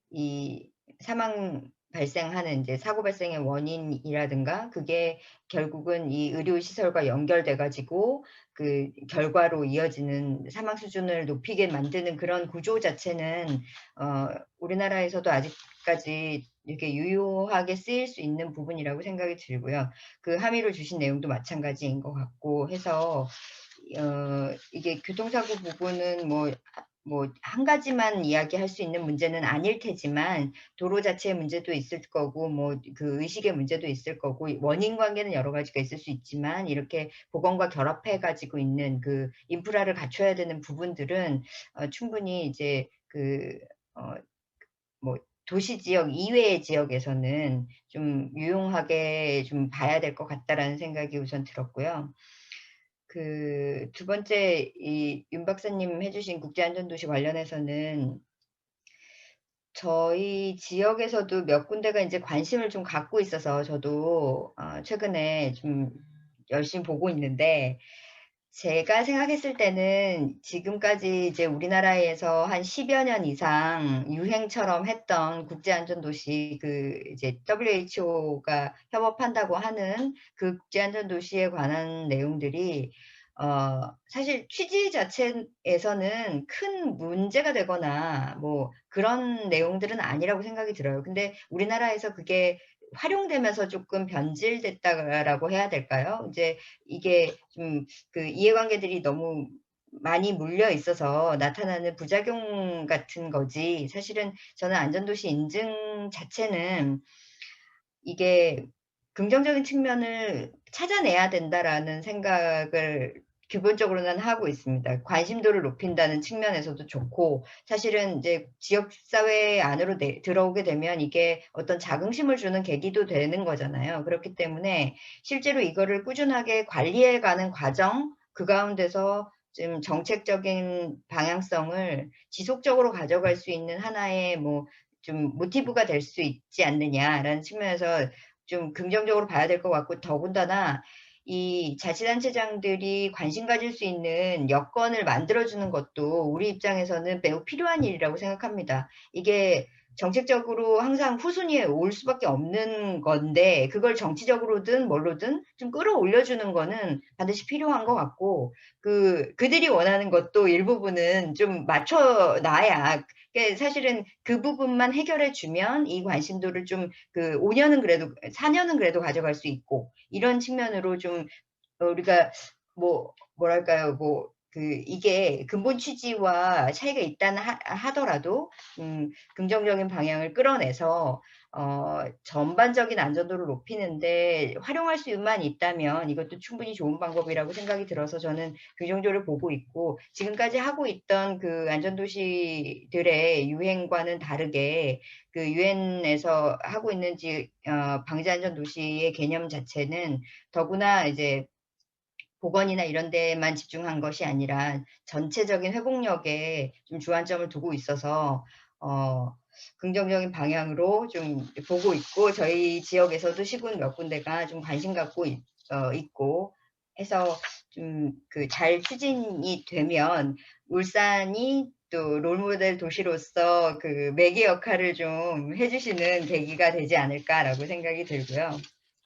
이 사망 발생하는 이제 사고 발생의 원인이라든가 그게 결국은 이 의료 시설과 연결돼 가지고 그 결과로 이어지는 사망 수준을 높이게 만드는 그런 구조 자체는 우리나라에서도 아직까지 이렇게 유효하게 쓰일 수 있는 부분이라고 생각이 들고요. 그 함의로 주신 내용도 마찬가지인 것 같고 해서 이게 교통사고 부분은 뭐 한 가지만 이야기할 수 있는 문제는 아닐 테지만 도로 자체의 문제도 있을 거고 뭐 그 의식의 문제도 있을 거고 원인 관계는 여러 가지가 있을 수 있지만 이렇게 보건과 결합해 가지고 있는 그 인프라를 갖춰야 되는 부분들은 충분히 이제 뭐 도시 지역 이외의 지역에서는 좀 유용하게 좀 봐야 될 것 같다라는 생각이 우선 들었고요. 그 두 번째 이 윤 박사님 해 주신 국제안전도시 관련해서는 저희 지역에서도 몇 군데가 인제 관심을 좀 갖고 있어서 저도 최근에 좀 열심히 보고 있는데 제가 생각했을 때는 지금까지 이제 우리나라에서 한 10여 년 이상 유행처럼 했던 국제안전도시 이제 WHO가 협업한다고 하는 그 국제안전도시에 관한 내용들이 사실 취지 자체에서는 큰 문제가 되거나 뭐 그런 내용들은 아니라고 생각이 들어요. 근데 우리나라에서 그게 활용되면서 조금 변질됐다라고 해야 될까요? 이제 이게 좀 이해관계들이 너무 많이 물려 있어서 나타나는 부작용 같은 거지 사실은 저는 안전도시 인증 자체는 이게 '긍정적인 측면을 찾아내야 된다.'라는 생각을 기본적으로는 하고 있습니다. 관심도를 높인다는 측면에서도 좋고 사실은 이제 지역 사회 안으로 들어오게 되면 이게 어떤 자긍심을 주는 계기도 되는 거잖아요. 그렇기 때문에 실제로 이거를 꾸준하게 관리해 가는 과정 그 가운데서 좀 정책적인 방향성을 지속적으로 가져갈 수 있는 하나의 뭐 좀 모티브가 될 수 있지 않느냐라는 측면에서 좀 긍정적으로 봐야 될 것 같고 더군다나 이 자치단체장들이 관심 가질 수 있는 여건을 만들어주는 것도 우리 입장에서는 매우 필요한 일이라고 생각합니다. 이게 정책적으로 항상 후순위에 올 수밖에 없는 건데 그걸 정치적으로든 뭘로든 좀 끌어올려주는 거는 반드시 필요한 것 같고 그들이 원하는 것도 일부분은 좀 맞춰놔야 사실은 그 부분만 해결해 주면 이 관심도를 좀 5년은 그래도 4년은 그래도 가져갈 수 있고 이런 측면으로 좀 우리가 뭐랄까요? 이게 근본 취지와 차이가 있다는 하더라도 긍정적인 방향을 끌어내서 전반적인 안전도를 높이는 데 활용할 수만 있다면 이것도 충분히 좋은 방법이라고 생각이 들어서 저는 긍정적으로 보고 있고 지금까지 하고 있던 그 안전도시들의 유행과는 다르게 그 유엔에서 하고 있는 방지안전도시의 개념 자체는 더구나 이제 보건이나 이런 데만 집중한 것이 아니라 전체적인 회복력에 좀 주안점을 두고 있어서 긍정적인 방향으로 좀 보고 있고 저희 지역에서도 시군 몇 군데가 좀 관심 갖고 있고 해서 좀 잘 추진이 되면 울산이 또 롤모델 도시로서 그 매개 역할을 좀 해주시는 계기가 되지 않을까라고 생각이 들고요.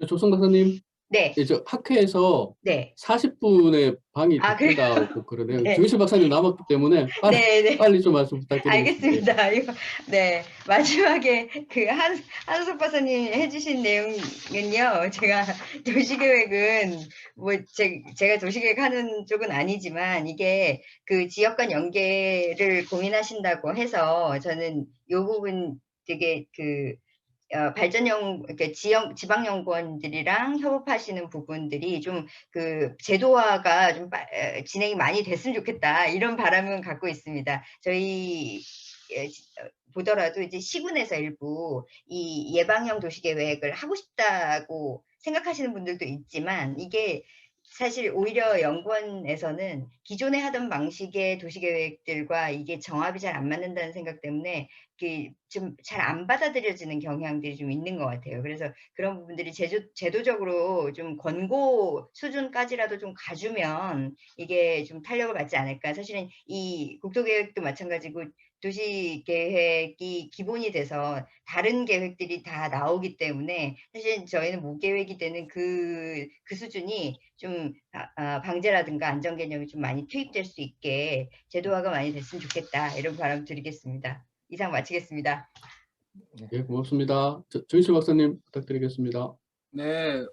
조성 박사님, 네, 예, 저 학회에서 네. 40분의 방이 다 그래요? 뜬다고 그러네요. 네. 정희실 박사님 남았기 때문에 빨리, 네, 네. 빨리 좀 말씀 부탁드리겠습니다. 알겠습니다. 이거, 네. 마지막에 그 한우석 박사님 해주신 내용은요, 제가 도시계획은, 뭐, 제가 도시계획 하는 쪽은 아니지만, 이게 그 지역 간 연계를 고민하신다고 해서, 저는 이 부분 되게 이렇게 지방연구원들이랑 협업하시는 부분들이 좀 그 제도화가 좀 진행이 많이 됐으면 좋겠다 이런 바람은 갖고 있습니다. 저희 보더라도 이제 시군에서 일부 이 예방형 도시계획을 하고 싶다고 생각하시는 분들도 있지만 이게 사실 오히려 연구원에서는 기존에 하던 방식의 도시계획들과 이게 정합이 잘 안 맞는다는 생각 때문에 좀 잘 안 받아들여지는 경향들이 좀 있는 것 같아요. 그래서 그런 부분들이 제도적으로 좀 권고 수준까지라도 좀 가주면 이게 좀 탄력을 받지 않을까. 사실은 이 국토계획도 마찬가지고 도시계획이 기본이 돼서 다른 계획들이 다 나오기 때문에 사실 저희는 무계획이 되는 그 수준이 좀 방제라든가 안전 개념이 좀 많이 투입될 수 있게 제도화가 많이 됐으면 좋겠다 이런 바람 드리겠습니다. 이상 마치겠습니다. 예, 고맙습니다. 정희실 박사님 부탁드리겠습니다. 네,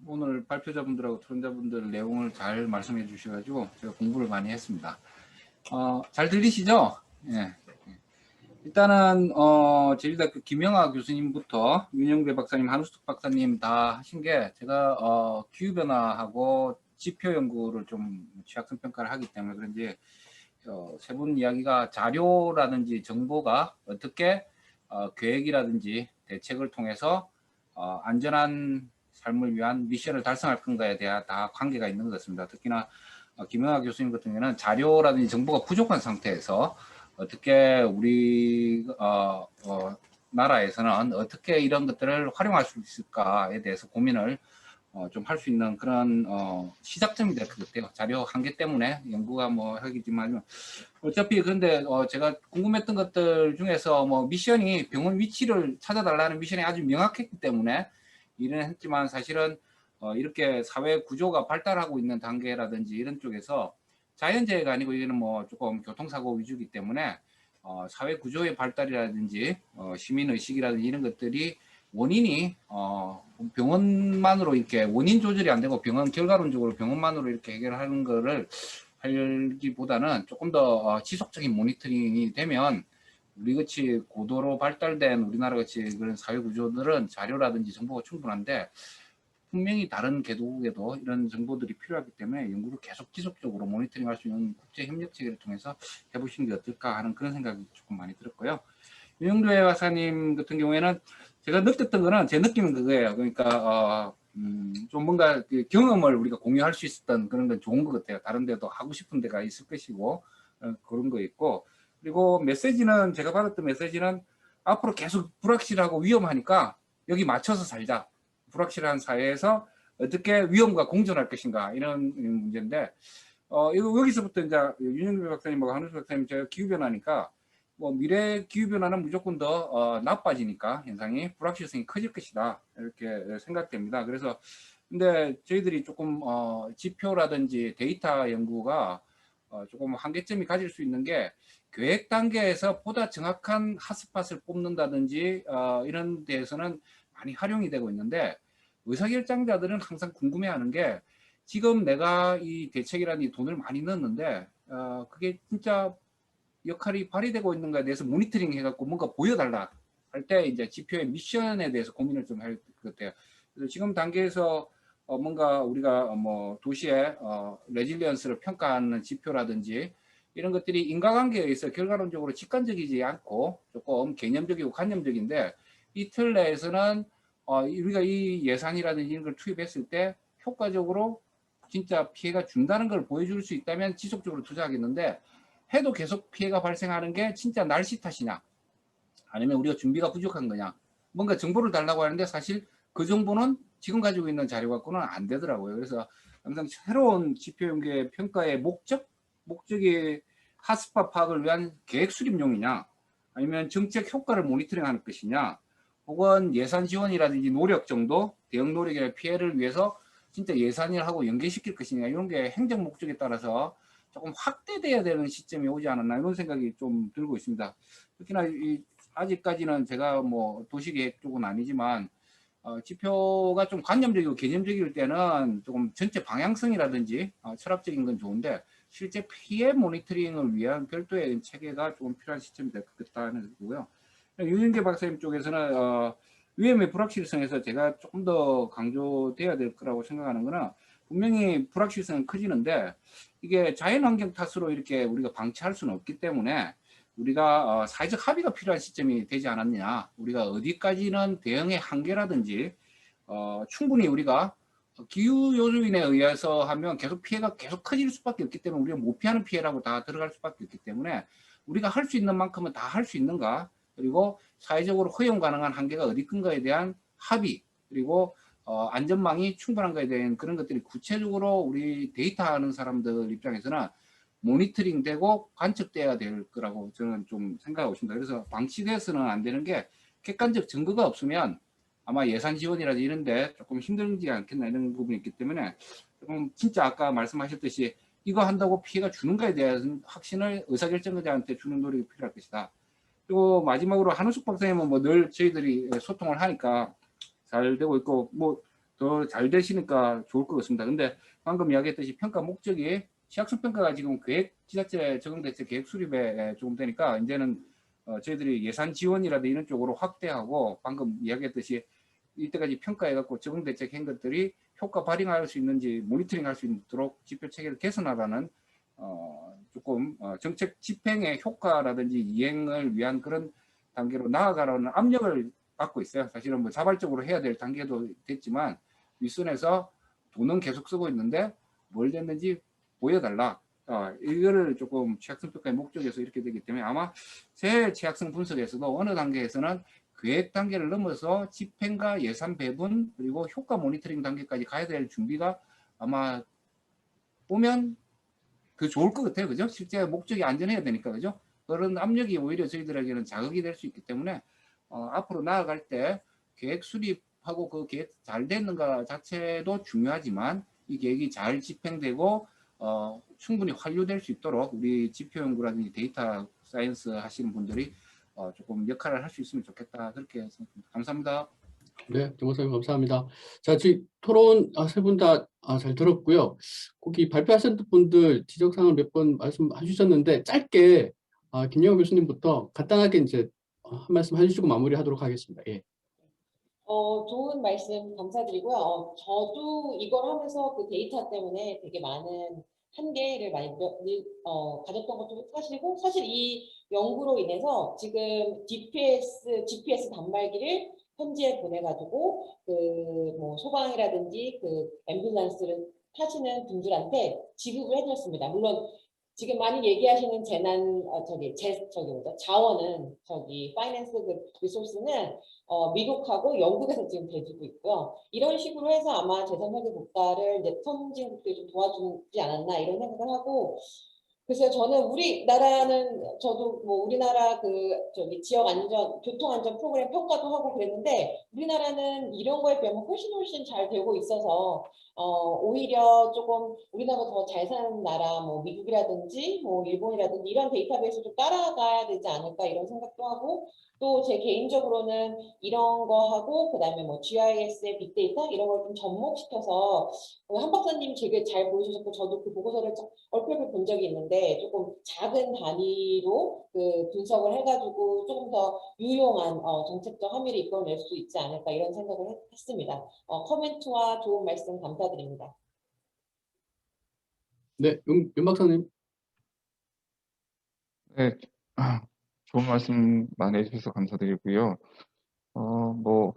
오늘 발표자분들하고 토론자분들 내용을 잘 말씀해 주셔가지고 제가 공부를 많이 했습니다. 잘 들리시죠? 예. 일단은 제주대학교 김영하 교수님부터 윤영배 박사님, 한우석 박사님 다 하신 게 제가 기후변화하고 지표 연구를 좀 취약성 평가를 하기 때문에 그런지 세 분 이야기가 자료라든지 정보가 어떻게 계획이라든지 대책을 통해서 안전한 삶을 위한 미션을 달성할 건가에 대한 다 관계가 있는 것 같습니다. 특히나 김영하 교수님 같은 경우는 자료라든지 정보가 부족한 상태에서 어떻게 우리 나라에서는 어떻게 이런 것들을 활용할 수 있을까에 대해서 고민을 좀 할 수 있는 그런 시작점이 될 것 같아요. 자료 한계 때문에 연구가 뭐 하겠지만 어차피 근데 제가 궁금했던 것들 중에서 뭐 미션이 병원 위치를 찾아달라는 미션이 아주 명확했기 때문에 일은 했지만 사실은 이렇게 사회 구조가 발달하고 있는 단계라든지 이런 쪽에서 자연재해가 아니고 이게는 뭐 조금 교통사고 위주이기 때문에 사회 구조의 발달이라든지 시민의식이라든지 이런 것들이 원인이 병원만으로 이렇게 원인 조절이 안 되고 병원 결과론적으로 병원만으로 이렇게 해결하는 거를 하기보다는 조금 더 지속적인 모니터링이 되면 우리같이 고도로 발달된 우리나라같이 그런 사회 구조들은 자료라든지 정보가 충분한데 분명히 다른 개도국에도 이런 정보들이 필요하기 때문에 연구를 계속 지속적으로 모니터링할 수 있는 국제 협력 체계를 통해서 해보시는 게 어떨까 하는 그런 생각이 조금 많이 들었고요. 윤영배 박사님 같은 경우에는 제가 느꼈던 거는 제 느낌은 그거예요. 그러니까 좀 뭔가 그 경험을 우리가 공유할 수 있었던 그런 건 좋은 것 같아요. 다른 데도 하고 싶은 데가 있을 것이고 그런 거 있고 그리고 메시지는 제가 받았던 메시지는 앞으로 계속 불확실하고 위험하니까 여기 맞춰서 살자. 불확실한 사회에서 어떻게 위험과 공존할 것인가 이런 문제인데 여기서부터 이제 윤영배 박사님하고 한우석 박사님 제가 기후변화니까 뭐 미래 기후변화는 무조건 더 나빠지니까 현상이 불확실성이 커질 것이다 이렇게 생각됩니다. 그래서 근데 저희들이 조금 지표라든지 데이터 연구가 조금 한계점이 가질 수 있는 게 계획 단계에서 보다 정확한 핫스팟을 뽑는다든지 이런 데에서는 많이 활용이 되고 있는데 의사결정자들은 항상 궁금해하는 게 지금 내가 이 대책이라는 이 돈을 많이 넣었는데 그게 진짜 역할이 발휘되고 있는가에 대해서 모니터링 해갖고 뭔가 보여달라 할 때 이제 지표의 미션에 대해서 고민을 좀 할 것 같아요. 그래서 지금 단계에서 뭔가 우리가 뭐 도시의 레질리언스를 평가하는 지표라든지 이런 것들이 인과관계에 의해서 결과론적으로 직관적이지 않고 조금 개념적이고 관념적인데 이 틀 내에서는 우리가 이 예산이라든지 이런 걸 투입했을 때 효과적으로 진짜 피해가 준다는 걸 보여줄 수 있다면 지속적으로 투자하겠는데 해도 계속 피해가 발생하는 게 진짜 날씨 탓이냐 아니면 우리가 준비가 부족한 거냐 뭔가 정보를 달라고 하는데 사실 그 정보는 지금 가지고 있는 자료 갖고는 안 되더라고요. 그래서 항상 새로운 지표 연계 평가의 목적이 핫스팟 파악을 위한 계획 수립용이냐, 아니면 정책 효과를 모니터링하는 것이냐, 혹은 예산 지원이라든지 노력 정도, 대응 노력이나 피해를 위해서 진짜 예산을 하고 연계시킬 것이냐, 이런 게 행정 목적에 따라서 조금 확대돼야 되는 시점이 오지 않았나, 이런 생각이 좀 들고 있습니다. 특히나 아직까지는 제가 뭐 도시계획 쪽은 아니지만 지표가 좀 관념적이고 개념적일 때는 조금 전체 방향성이라든지 철학적인 건 좋은데, 실제 피해 모니터링을 위한 별도의 체계가 조금 필요한 시점이 될 것 같다는 거고요. 윤영재 박사님 쪽에서는 위험의 불확실성에서 제가 조금 더 강조돼야 될 거라고 생각하는 거는, 분명히 불확실성은 커지는데 이게 자연환경 탓으로 이렇게 우리가 방치할 수는 없기 때문에 우리가 사회적 합의가 필요한 시점이 되지 않았느냐, 우리가 어디까지는 대응의 한계라든지 충분히 우리가 기후 요인에 의해서 하면 계속 피해가 계속 커질 수밖에 없기 때문에, 우리가 못 피하는 피해라고 다 들어갈 수밖에 없기 때문에 우리가 할 수 있는 만큼은 다 할 수 있는가, 그리고 사회적으로 허용 가능한 한계가 어디 있는가에 대한 합의, 그리고 안전망이 충분한가에 대한 그런 것들이 구체적으로 우리 데이터 하는 사람들 입장에서는 모니터링 되고 관측돼야 될 거라고 저는 좀 생각하고 있습니다. 그래서 방치돼서는 안 되는 게, 객관적 증거가 없으면 아마 예산 지원이라든지 이런데 조금 힘들지 않겠나, 이런 부분이 있기 때문에 조금 진짜 아까 말씀하셨듯이 이거 한다고 피해가 주는가에 대한 확신을 의사결정자한테 주는 노력이 필요할 것이다. 그리고 마지막으로 한우숙 박사님은 뭐 늘 저희들이 소통을 하니까 잘 되고 있고 뭐 더 잘 되시니까 좋을 것 같습니다. 근데 방금 이야기했듯이 평가 목적이 취약성 평가가 지금 계획 지자체 적응대책 계획 수립에 조금 되니까, 이제는 저희들이 예산 지원이라든지 이런 쪽으로 확대하고, 방금 이야기했듯이 이때까지 평가해갖고 적응대책 한 것들이 효과 발휘할 수 있는지 모니터링 할 수 있도록 지표 체계를 개선하라는 조금 정책 집행의 효과라든지 이행을 위한 그런 단계로 나아가라는 압력을 받고 있어요. 사실은 뭐 자발적으로 해야 될 단계도 됐지만 윗선에서 돈은 계속 쓰고 있는데 뭘 됐는지 보여달라. 이거를 조금 취약성 평가의 목적에서 이렇게 되기 때문에, 아마 제 취약성 분석에서도 어느 단계에서는 계획 단계를 넘어서 집행과 예산 배분 그리고 효과 모니터링 단계까지 가야 될 준비가 아마 보면 그 좋을 것 같아요. 그죠? 실제 목적이 안전해야 되니까. 그죠? 그런 압력이 오히려 저희들에게는 자극이 될 수 있기 때문에 앞으로 나아갈 때 계획 수립하고 그 계획 잘 됐는가 자체도 중요하지만, 이 계획이 잘 집행되고 충분히 완료될 수 있도록 우리 지표 연구라든지 데이터 사이언스 하시는 분들이 조금 역할을 할 수 있으면 좋겠다, 그렇게 생각합니다. 감사합니다. 네, 정보사님 감사합니다. 자, 지금 토론 세 분 다 잘 들었고요. 거기 발표하신 분들 지적사항을 몇 번 말씀해 주셨는데, 짧게 김영호 교수님부터 간단하게 이제 한 말씀 해주시고 마무리하도록 하겠습니다. 예. 좋은 말씀 감사드리고요. 저도 이걸 하면서 그 데이터 때문에 되게 많은 한계를 많이 가졌던 것도 사실이고, 사실 이 연구로 인해서 지금 GPS 단말기를 현지에 보내가지고 그 뭐 소방이라든지 그 앰뷸런스를 타시는 분들한테 지급을 해드렸습니다. 물론 지금 많이 얘기하시는 재난 자원은 파이낸스 그 리소스는 미국하고 영국에서 지금 대주고 있고요. 이런 식으로 해서 아마 재산회계 국가를 이제 선진국들이 좀 도와주지 않았나, 이런 생각을 하고, 글쎄요, 저는 우리나라는, 저도 뭐 우리나라 지역 안전, 교통 안전 프로그램 평가도 하고 그랬는데, 우리나라는 이런 거에 비하면 훨씬 잘 되고 있어서, 오히려 조금 우리나라보다 더 잘 사는 나라, 뭐 미국이라든지, 뭐 일본이라든지 이런 데이터베이스 좀 따라가야 되지 않을까, 이런 생각도 하고, 또 제 개인적으로는 이런 거 하고, 그 다음에 뭐 GIS의 빅데이터 이런 걸 좀 접목시켜서, 한 박사님 되게 잘 보여주셨고, 저도 그 보고서를 얼핏 본 적이 있는데, 조금 작은 단위로 그 분석을 해가지고 조금 더 유용한 정책적 함의를 이끌어낼 수 있지 않을까, 이런 생각을 했습니다. 코멘트와 좋은 말씀 감사드립니다. 네, 윤 박사님. 네, 좋은 말씀 많이 해주셔서 감사드리고요. 뭐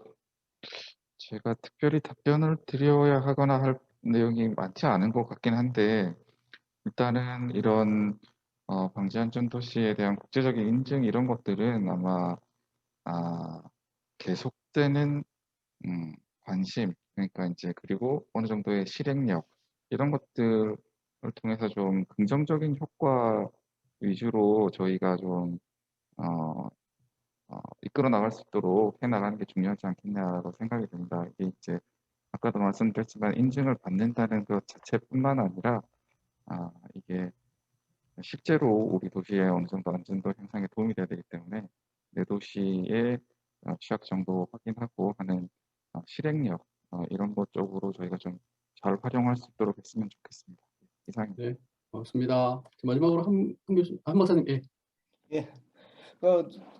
제가 특별히 답변을 드려야 하거나 할 내용이 많지 않은 것 같긴 한데, 일단은 이런 방지안전도시에 대한 국제적인 인증 이런 것들은 아마 계속되는 관심, 그러니까 이제 그리고 어느 정도의 실행력 이런 것들을 통해서 좀 긍정적인 효과를 위주로 저희가 좀 이끌어 나갈 수 있도록 해나가는 게 중요하지 않겠냐라고 생각이 듭니다. 이게 이제 아까도 말씀드렸지만 인증을 받는다는 것 자체뿐만 아니라 이게 실제로 우리 도시의 어느 정도 안전도 향상에 도움이 돼야 되기 때문에 내 도시의 취약 정도 확인하고 하는 실행력 이런 것 쪽으로 저희가 좀 잘 활용할 수 있도록 했으면 좋겠습니다. 이상입니다. 네, 고맙습니다. 마지막으로 한 박사님, 예. 예.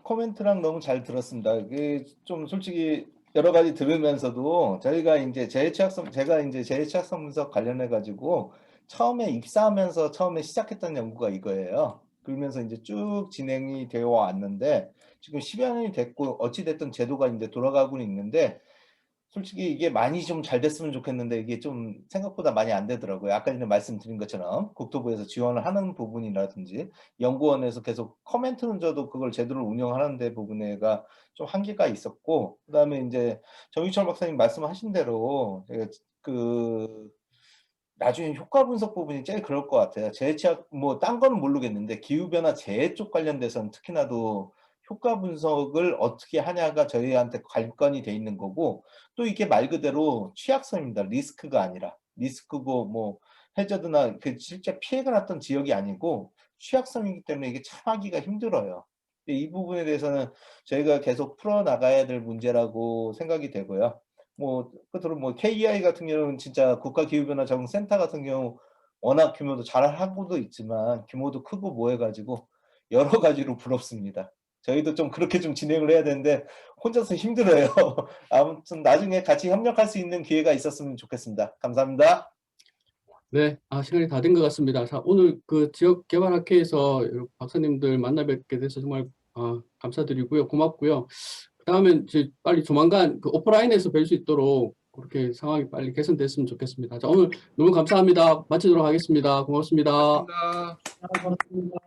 코멘트랑 너무 잘 들었습니다. 이게 좀 솔직히 여러 가지 들으면서도 저희가 이제 제가 이제 재해취약성 분석 관련해 가지고 처음에 입사하면서 처음에 시작했던 연구가 이거예요. 그러면서 이제 쭉 진행이 되어 왔는데 지금 10여 년이 됐고 어찌 됐든 제도가 이제 돌아가고는 있는데 솔직히 이게 많이 좀 잘 됐으면 좋겠는데 이게 좀 생각보다 많이 안 되더라고요. 아까 전에 말씀드린 것처럼 국토부에서 지원을 하는 부분이라든지 연구원에서 계속 커멘트는 줘도 그걸 제대로 운영하는 데 부분에가 좀 한계가 있었고, 그다음에 이제 정유철 박사님 말씀하신 대로 제가 나중에 효과 분석 부분이 제일 그럴 것 같아요. 재해취약 뭐 딴 거는 모르겠는데 기후변화 재해 쪽 관련돼서는 특히나도 효과 분석을 어떻게 하냐가 저희한테 관건이 돼 있는 거고, 또 이게 말 그대로 취약성입니다. 리스크가 아니라 리스크고 뭐 해저드나 그 실제 피해가 났던 지역이 아니고 취약성이기 때문에 이게 참 하기가 힘들어요. 이 부분에 대해서는 저희가 계속 풀어 나가야 될 문제라고 생각이 되고요. 뭐 끝으로 뭐 KEI 같은 경우는 진짜 국가기후변화적응센터 같은 경우 워낙 규모도 잘하고도 있지만 규모도 크고 뭐 해가지고 여러 가지로 부럽습니다. 저희도 좀 그렇게 좀 진행을 해야 되는데 혼자서 힘들어요. 아무튼 나중에 같이 협력할 수 있는 기회가 있었으면 좋겠습니다. 감사합니다. 네, 시간이 다 된 것 같습니다. 자, 오늘 그 지역개발학회에서 박사님들 만나 뵙게 돼서 정말 감사드리고요. 고맙고요. 그다음엔 이제 빨리 조만간 그 오프라인에서 뵐 수 있도록 그렇게 상황이 빨리 개선됐으면 좋겠습니다. 자, 오늘 너무 감사합니다. 마치도록 하겠습니다. 고맙습니다. 고맙습니다. 고맙습니다.